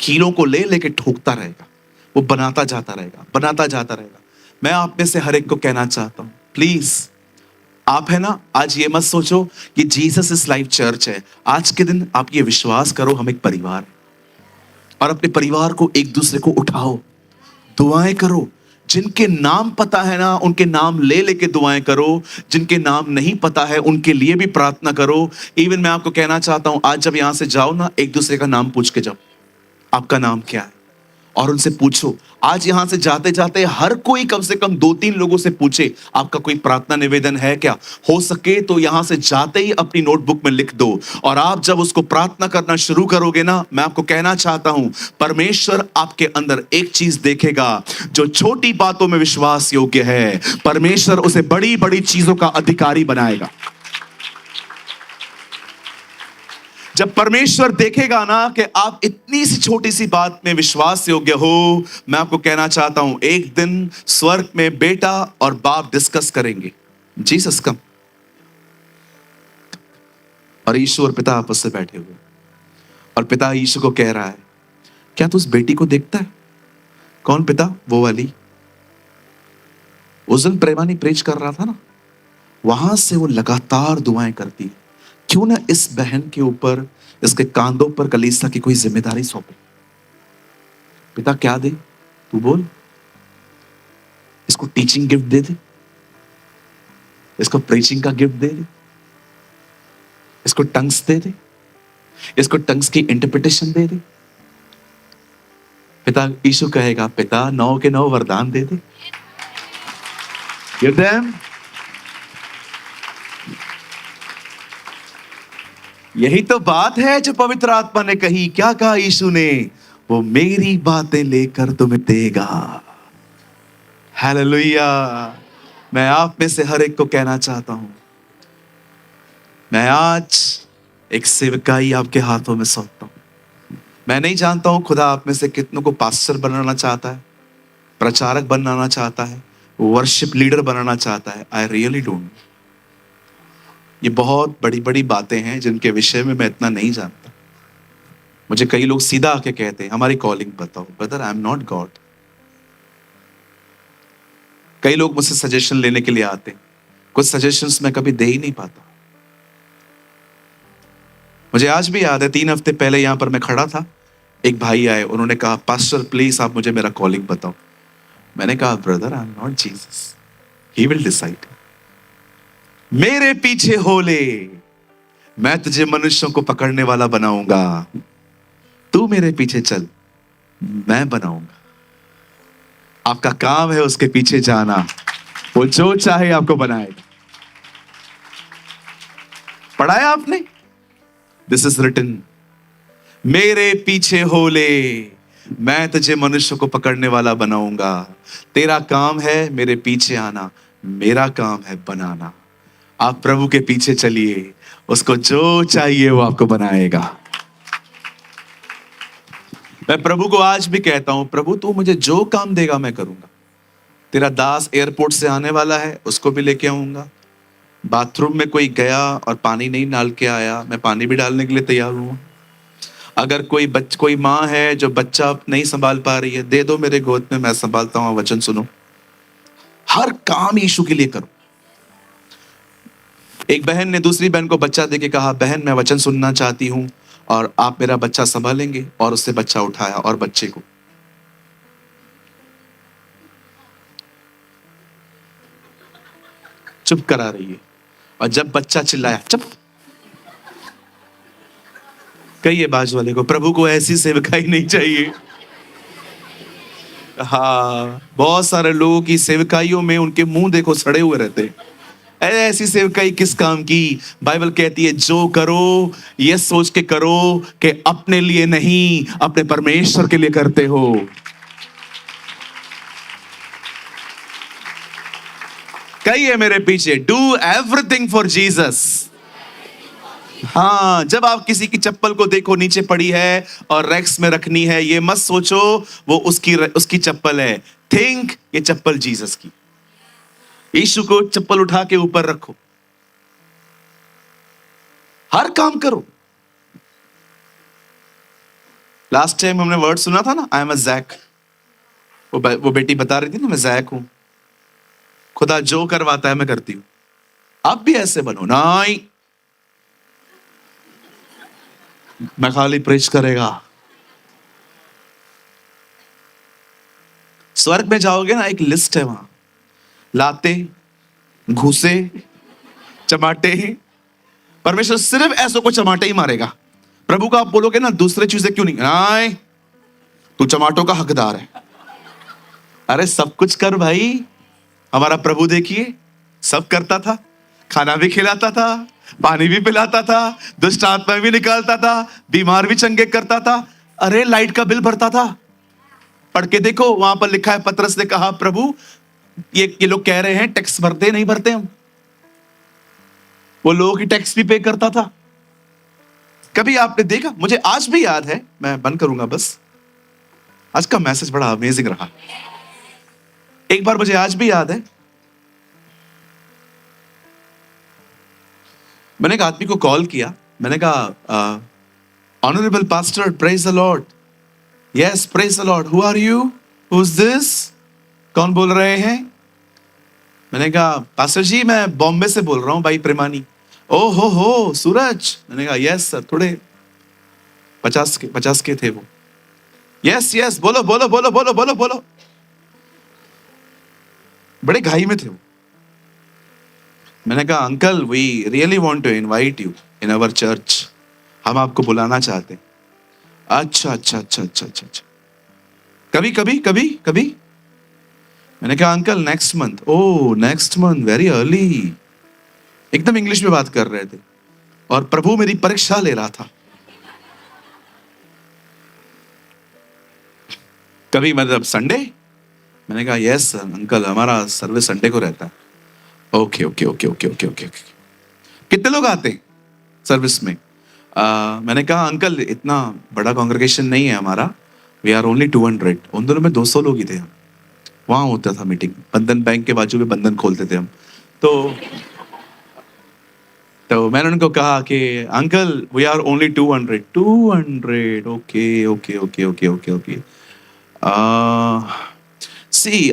कीलों को ले लेके ठोकता रहेगा, वो बनाता जाता रहेगा, बनाता जाता रहेगा। मैं आप में से हर एक को कहना चाहता हूं, प्लीज आप है ना, आज ये मत सोचो कि जीसस इज लाइफ चर्च है। आज के दिन आप ये विश्वास करो हम एक परिवार है, और अपने परिवार को एक दूसरे को उठाओ, दुआएं करो। जिनके नाम पता है ना उनके नाम ले लेके दुआएं करो, जिनके नाम नहीं पता है उनके लिए भी प्रार्थना करो। इवन मैं आपको कहना चाहता हूं, आज जब यहां से जाओ ना, एक दूसरे का नाम पूछ के जाओ, आपका नाम क्या है, और उनसे पूछो। आज यहां से जाते जाते हर कोई कम से कम 2-3 लोगों से पूछे, आपका कोई प्रार्थना निवेदन है क्या। हो सके तो यहां से जाते ही अपनी नोटबुक में लिख दो, और आप जब उसको प्रार्थना करना शुरू करोगे ना, मैं आपको कहना चाहता हूं, परमेश्वर आपके अंदर एक चीज देखेगा, जो छोटी बातों में विश्वास योग्य है, परमेश्वर उसे बड़ी बड़ी चीजों का अधिकारी बनाएगा। जब परमेश्वर देखेगा ना कि आप इतनी सी छोटी सी बात में विश्वास योग्य हो, मैं आपको कहना चाहता हूं, एक दिन स्वर्ग में बेटा और बाप डिस्कस करेंगे, जीसस कम, और यीशु और पिता आपस से बैठे हुए, और पिता यीशु को कह रहा है, क्या तू उस बेटी को देखता है। कौन पिता, वो वाली उस दिन प्रेमानी प्रेच कर रहा था ना, वहां से वो लगातार दुआएं करती है। क्यों ना इस बहन के ऊपर, इसके कांधों पर कलीसिया की कोई जिम्मेदारी सौंपे। पिता क्या दे, तू बोल। इसको टीचिंग गिफ्ट दे दे, इसको प्रीचिंग का गिफ्ट दे दे, इसको टंग्स दे दे, इसको टंग्स की इंटरप्रिटेशन दे दे। पिता यीशु कहेगा, पिता 9 के 9 वरदान दे दे। Give them। यही तो बात है जो पवित्र आत्मा ने कही। क्या कहा यीशु ने, वो मेरी बातें लेकर तुम्हें देगा। हालेलुया। मैं आप में से हर एक को कहना चाहता हूं, मैं आज एक सेवकाई आपके हाथों में सौंपता हूं। मैं नहीं जानता हूं खुदा आप में से कितनों को पास्टर बनाना चाहता है, प्रचारक बनाना चाहता है, वर्शिप लीडर बनाना चाहता है। I really don't. ये बहुत बड़ी बड़ी बातें हैं जिनके विषय में मैं इतना नहीं जानता। मुझे कई लोग सीधा आके कहते हैं, हमारी कॉलिंग बताओ। Brother, I am not God. कई लोग मुझसे सजेशन लेने के लिए आते हैं, कुछ सजेशंस मैं कभी दे ही नहीं पाता। मुझे आज भी याद है, 3 हफ्ते पहले यहां पर मैं खड़ा था, एक भाई आए, उन्होंने कहा, पास्टर प्लीज आप मुझे मेरा कॉलिंग बताओ। मैंने कहा, brother I am not Jesus, he will decide. मेरे पीछे हो ले, मैं तुझे मनुष्यों को पकड़ने वाला बनाऊंगा। तू मेरे पीछे चल, मैं बनाऊंगा। आपका काम है उसके पीछे जाना, वो जो चाहे आपको बनाएगा। पढ़ा है आपने, दिस इज रिटन, मेरे पीछे हो ले, मैं तुझे मनुष्य को पकड़ने वाला बनाऊंगा। तेरा काम है मेरे पीछे आना, मेरा काम है बनाना। आप प्रभु के पीछे चलिए, उसको जो चाहिए वो आपको बनाएगा। मैं प्रभु को आज भी कहता हूं, प्रभु तू मुझे जो काम देगा मैं करूंगा। तेरा दास एयरपोर्ट से आने वाला है, उसको भी लेके आऊंगा। बाथरूम में कोई गया और पानी नहीं डाल के आया, मैं पानी भी डालने के लिए तैयार हूं। अगर कोई माँ है जो बच्चा नहीं संभाल पा रही है, दे दो मेरे गोद में, मैं संभालता हूं, वचन सुनो। हर काम यीशु के लिए करो। एक बहन ने दूसरी बहन को बच्चा देके कहा, बहन मैं वचन सुनना चाहती हूं और आप मेरा बच्चा संभालेंगे, और उससे बच्चा उठाया और बच्चे को चुप करा रही है। और जब बच्चा चिल्लाया, चुप, कहिए बाजू वाले को, प्रभु को ऐसी सेवकाई नहीं चाहिए। हाँ, बहुत सारे लोगों की सेवकाइयों में उनके मुंह देखो सड़े हुए रहते हैं। ऐसी सेवकाई किस काम की? बाइबल कहती है जो करो ये सोच के करो कि अपने लिए नहीं, अपने परमेश्वर के लिए करते हो। कहिए मेरे पीछे, डू एवरीथिंग फॉर जीसस। हाँ, जब आप किसी की चप्पल को देखो नीचे पड़ी है और रैक्स में रखनी है, ये मत सोचो वो उसकी चप्पल है। थिंक ये चप्पल जीसस की। यीशु को चप्पल उठा के ऊपर रखो, हर काम करो। लास्ट टाइम हमने वर्ड सुना था ना, आई एम अ जैक। वो बेटी बता रही थी ना, मैं जैक हूं, खुदा जो करवाता है मैं करती हूं। आप भी ऐसे बनो। नहीं, मैं खाली प्रेच करेगा। स्वर्ग में जाओगे ना, एक लिस्ट है वहां, लाते, घूसे, चमाटे। परमेश्वर सिर्फ ऐसों को चमाटे ही मारेगा। प्रभु का आप बोलोगे ना दूसरे चीजें क्यों नहीं, तू चमाटों का हकदार है। अरे सब कुछ कर भाई। हमारा प्रभु देखिए, सब करता था, खाना भी खिलाता था, पानी भी पिलाता था, दुष्ट आत्मा भी निकालता था, बीमार भी चंगे करता था। अरे लाइट का बिल भरता था। पढ़ के देखो, वहां पर लिखा है, पतरस ने कहा प्रभु ये लोग कह रहे हैं टैक्स भरते नहीं भरते हम। वो लोगों की टैक्स भी पे करता था। कभी आपने देखा? मुझे आज भी याद है, मैं बंद करूंगा बस, आज का मैसेज बड़ा अमेजिंग रहा। एक बार मुझे आज भी याद है, मैंने एक आदमी को कॉल किया। मैंने कहा honourable pastor, praise the lord. Yes, praise the lord. Who are you? Who is this? कौन बोल रहे हैं? मैंने कहा पास्टर जी मैं बॉम्बे से बोल रहा हूं, भाई प्रेमानी। ओ हो सूरज। मैंने कहा यस सर। थोड़े 50 के थे वो। यस यस, बोलो बोलो बोलो बोलो बोलो बोलो। बड़े घाई में थे वो। मैंने कहा uncle we really want to invite you in our church, हम आपको बुलाना चाहते हैं। अच्छा अच्छा अच्छा अच्छा अच्छा अच्छा, कभी कभी कभी कभी। मैंने कहा अंकल नेक्स्ट मंथ। ओह नेक्स्ट मंथ, वेरी अर्ली। एकदम इंग्लिश में बात कर रहे थे और प्रभु मेरी परीक्षा ले रहा था। कभी मतलब संडे? मैंने कहा यस अंकल, हमारा सर्विस संडे को रहता है। Okay okay okay okay okay okay. कितने लोग आते हैं सर्विस में? मैंने कहा अंकल इतना बड़ा कांग्रेगेशन नहीं है हमारा, वी आर ओनली 200। उन दोनों में 200 लोग ही थे हम। वहां होता था मीटिंग, बंधन बैंक के बाजू में बंधन खोलते थे हम। तो मैंने उनको कहा कि uncle we are only 200। 200, okay okay okay okay okay okay. See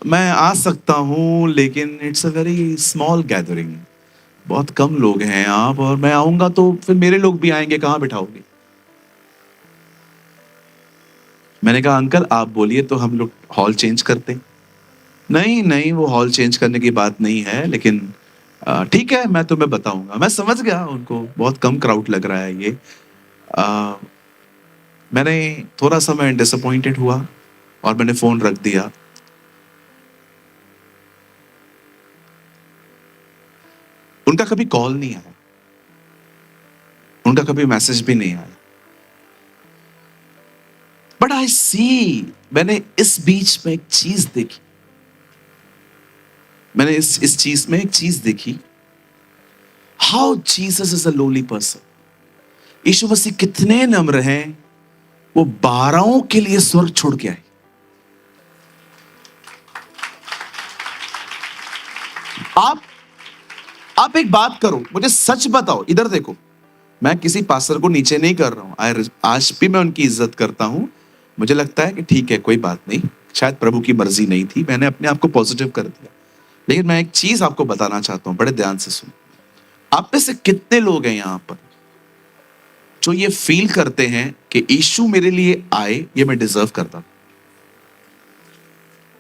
मैं आ सकता हूँ लेकिन it's a very small gathering, बहुत कम लोग हैं आप, और मैं आऊंगा तो फिर मेरे लोग भी आएंगे, कहाँ बिठाओगे? मैंने कहा अंकल आप बोलिए तो हम लोग हॉल चेंज करते। नहीं नहीं, वो हॉल चेंज करने की बात नहीं है, लेकिन ठीक है मैं तुम्हें बताऊंगा। मैं समझ गया उनको बहुत कम क्राउड लग रहा है ये। मैंने थोड़ा सा मैं डिसअपॉइंटेड हुआ और मैंने फोन रख दिया। उनका कभी कॉल नहीं आया, उनका कभी मैसेज भी नहीं आया। बट आई सी, मैंने इस बीच में एक चीज देखी, मैंने इस चीज में एक चीज देखी, how Jesus is a lowly person. यीशु मसीह कितने नम्र हैं, वो 12 के लिए स्वर्ग छोड़ के आए। आप एक बात करो, मुझे सच बताओ, इधर देखो, मैं किसी पास्टर को नीचे नहीं कर रहा हूं, आज भी मैं उनकी इज्जत करता हूं। मुझे लगता है कि ठीक है कोई बात नहीं, शायद प्रभु की मर्जी नहीं थी, मैंने अपने आप को पॉजिटिव कर दिया। लेकिन मैं एक चीज आपको बताना चाहता हूं, बड़े ध्यान से सुनो। आप में से कितने लोग हैं यहां पर जो ये फील करते हैं कि यीशु मेरे लिए आए, ये मैं डिजर्व करता था,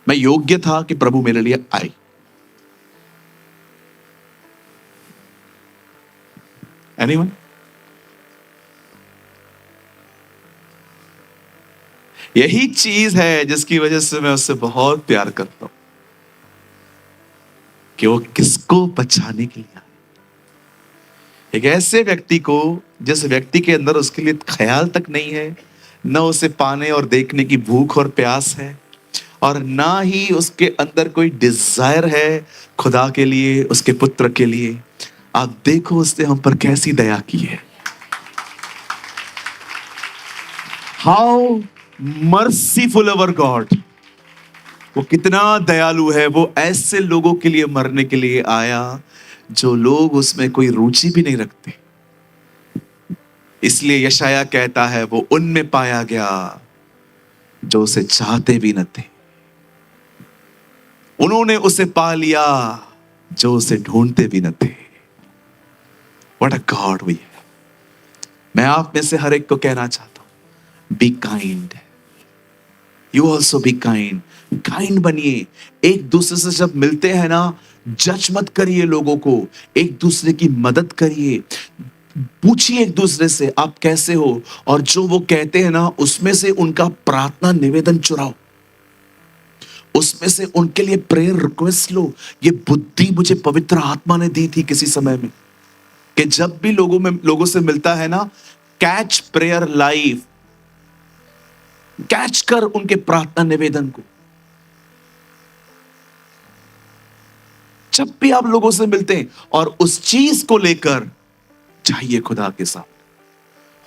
मैं योग्य था कि प्रभु मेरे लिए आए? एनीवन? यही चीज है जिसकी वजह से मैं उससे बहुत प्यार करता हूं, कि वो किसको बचाने के लिए आए। एक ऐसे व्यक्ति को जिस व्यक्ति के अंदर उसके लिए ख्याल तक नहीं है, न उसे पाने और देखने की भूख और प्यास है, और ना ही उसके अंदर कोई डिजायर है खुदा के लिए, उसके पुत्र के लिए। आप देखो उसने हम पर कैसी दया की है। How merciful our God. वो कितना दयालु है। वो ऐसे लोगों के लिए मरने के लिए आया जो लोग उसमें कोई रुचि भी नहीं रखते। इसलिए यशाया कहता है वो उनमें पाया गया जो उसे चाहते भी न थे, उन्होंने उसे पा लिया जो उसे ढूंढते भी न थे। व्हाट अ गॉड वी है। मैं आप में से हर एक को कहना चाहता हूं, be kind. You also be kind. Kind बनिए। एक दूसरे से जब मिलते हैं ना, जज मत करिए लोगों को, एक दूसरे की मदद करिए। पूछिए एक दूसरे से आप कैसे हो, और जो वो कहते हैं ना उसमें से उनका प्रार्थना निवेदन चुराओ, उसमें से उनके लिए प्रेयर रिक्वेस्ट लो। ये बुद्धि मुझे पवित्र आत्मा ने दी थी किसी समय में, कि जब भी लोगों से मिलता है ना, कैच प्रेयर लाइव, कैच कर उनके प्रार्थना निवेदन को। जब भी आप लोगों से मिलते हैं और उस चीज को लेकर जाइए खुदा के साथ,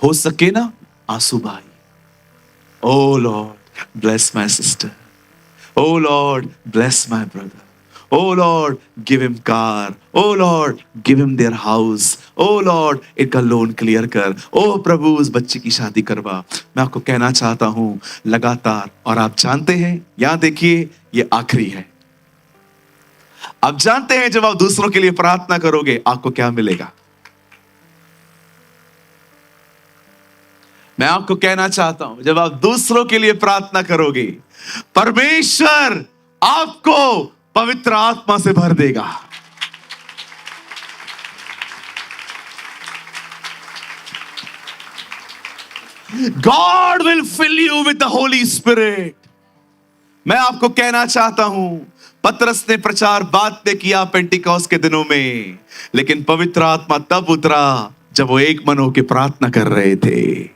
हो सके ना आंसू भाई। O Lord bless my sister, O Lord bless my brother, O Lord give him car, O Lord give him their house, O Lord इनका लोन क्लियर कर, ओ प्रभु उस बच्चे की शादी करवा। मैं आपको कहना चाहता हूं लगातार, और आप जानते हैं, यहां देखिए ये आखिरी है। आप जानते हैं जब आप दूसरों के लिए प्रार्थना करोगे आपको क्या मिलेगा। मैं आपको कहना चाहता हूं, जब आप दूसरों के लिए प्रार्थना करोगे, परमेश्वर आपको पवित्र आत्मा से भर देगा। God will fill you with the Holy Spirit। मैं आपको कहना चाहता हूं, पतरस ने प्रचार बाद में किया पेंटिकॉस्ट के दिनों में, लेकिन पवित्र आत्मा तब उतरा जब वो एक मन होकर प्रार्थना कर रहे थे।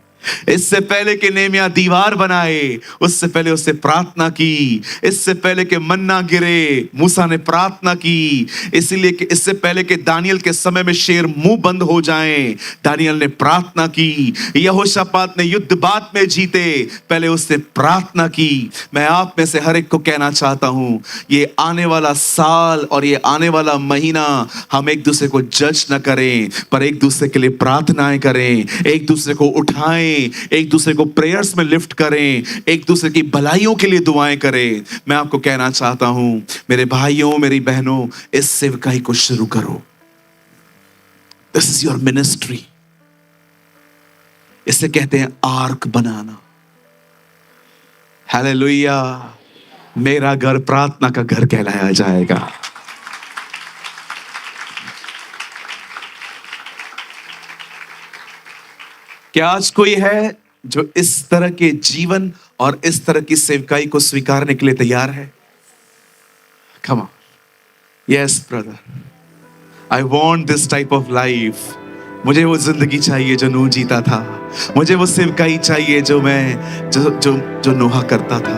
इससे पहले कि नेमिया दीवार बनाए, उससे पहले उससे प्रार्थना की। इससे पहले कि मन्ना गिरे, मूसा ने प्रार्थना की। इसलिए कि इससे पहले कि दानियल के समय में शेर मुंह बंद हो जाएं, दानियल ने प्रार्थना की। यहोशापात ने युद्ध बाद में जीते, पहले उसने प्रार्थना की। मैं आप में से हर एक को कहना चाहता हूं, ये आने वाला साल और ये आने वाला महीना हम एक दूसरे को जज न करें, पर एक दूसरे के लिए प्रार्थनाएं करें, एक दूसरे को उठाएं, एक दूसरे को प्रेयर्स में लिफ्ट करें, एक दूसरे की भलाइयों के लिए दुआएं करें। मैं आपको कहना चाहता हूं मेरे भाइयों मेरी बहनों, इस सेवकाई को शुरू करो। This is your ministry. इसे कहते हैं आर्क बनाना। हालेलुया। मेरा घर प्रार्थना का घर कहलाया जाएगा। क्या आज कोई है जो इस तरह के जीवन और इस तरह की सेवकाई को स्वीकारने के लिए तैयार है? Come on. Yes, brother. I want this type of life. मुझे वो जिंदगी चाहिए जो नूह जीता था। मुझे वो सेवकाई चाहिए जो नूह करता था।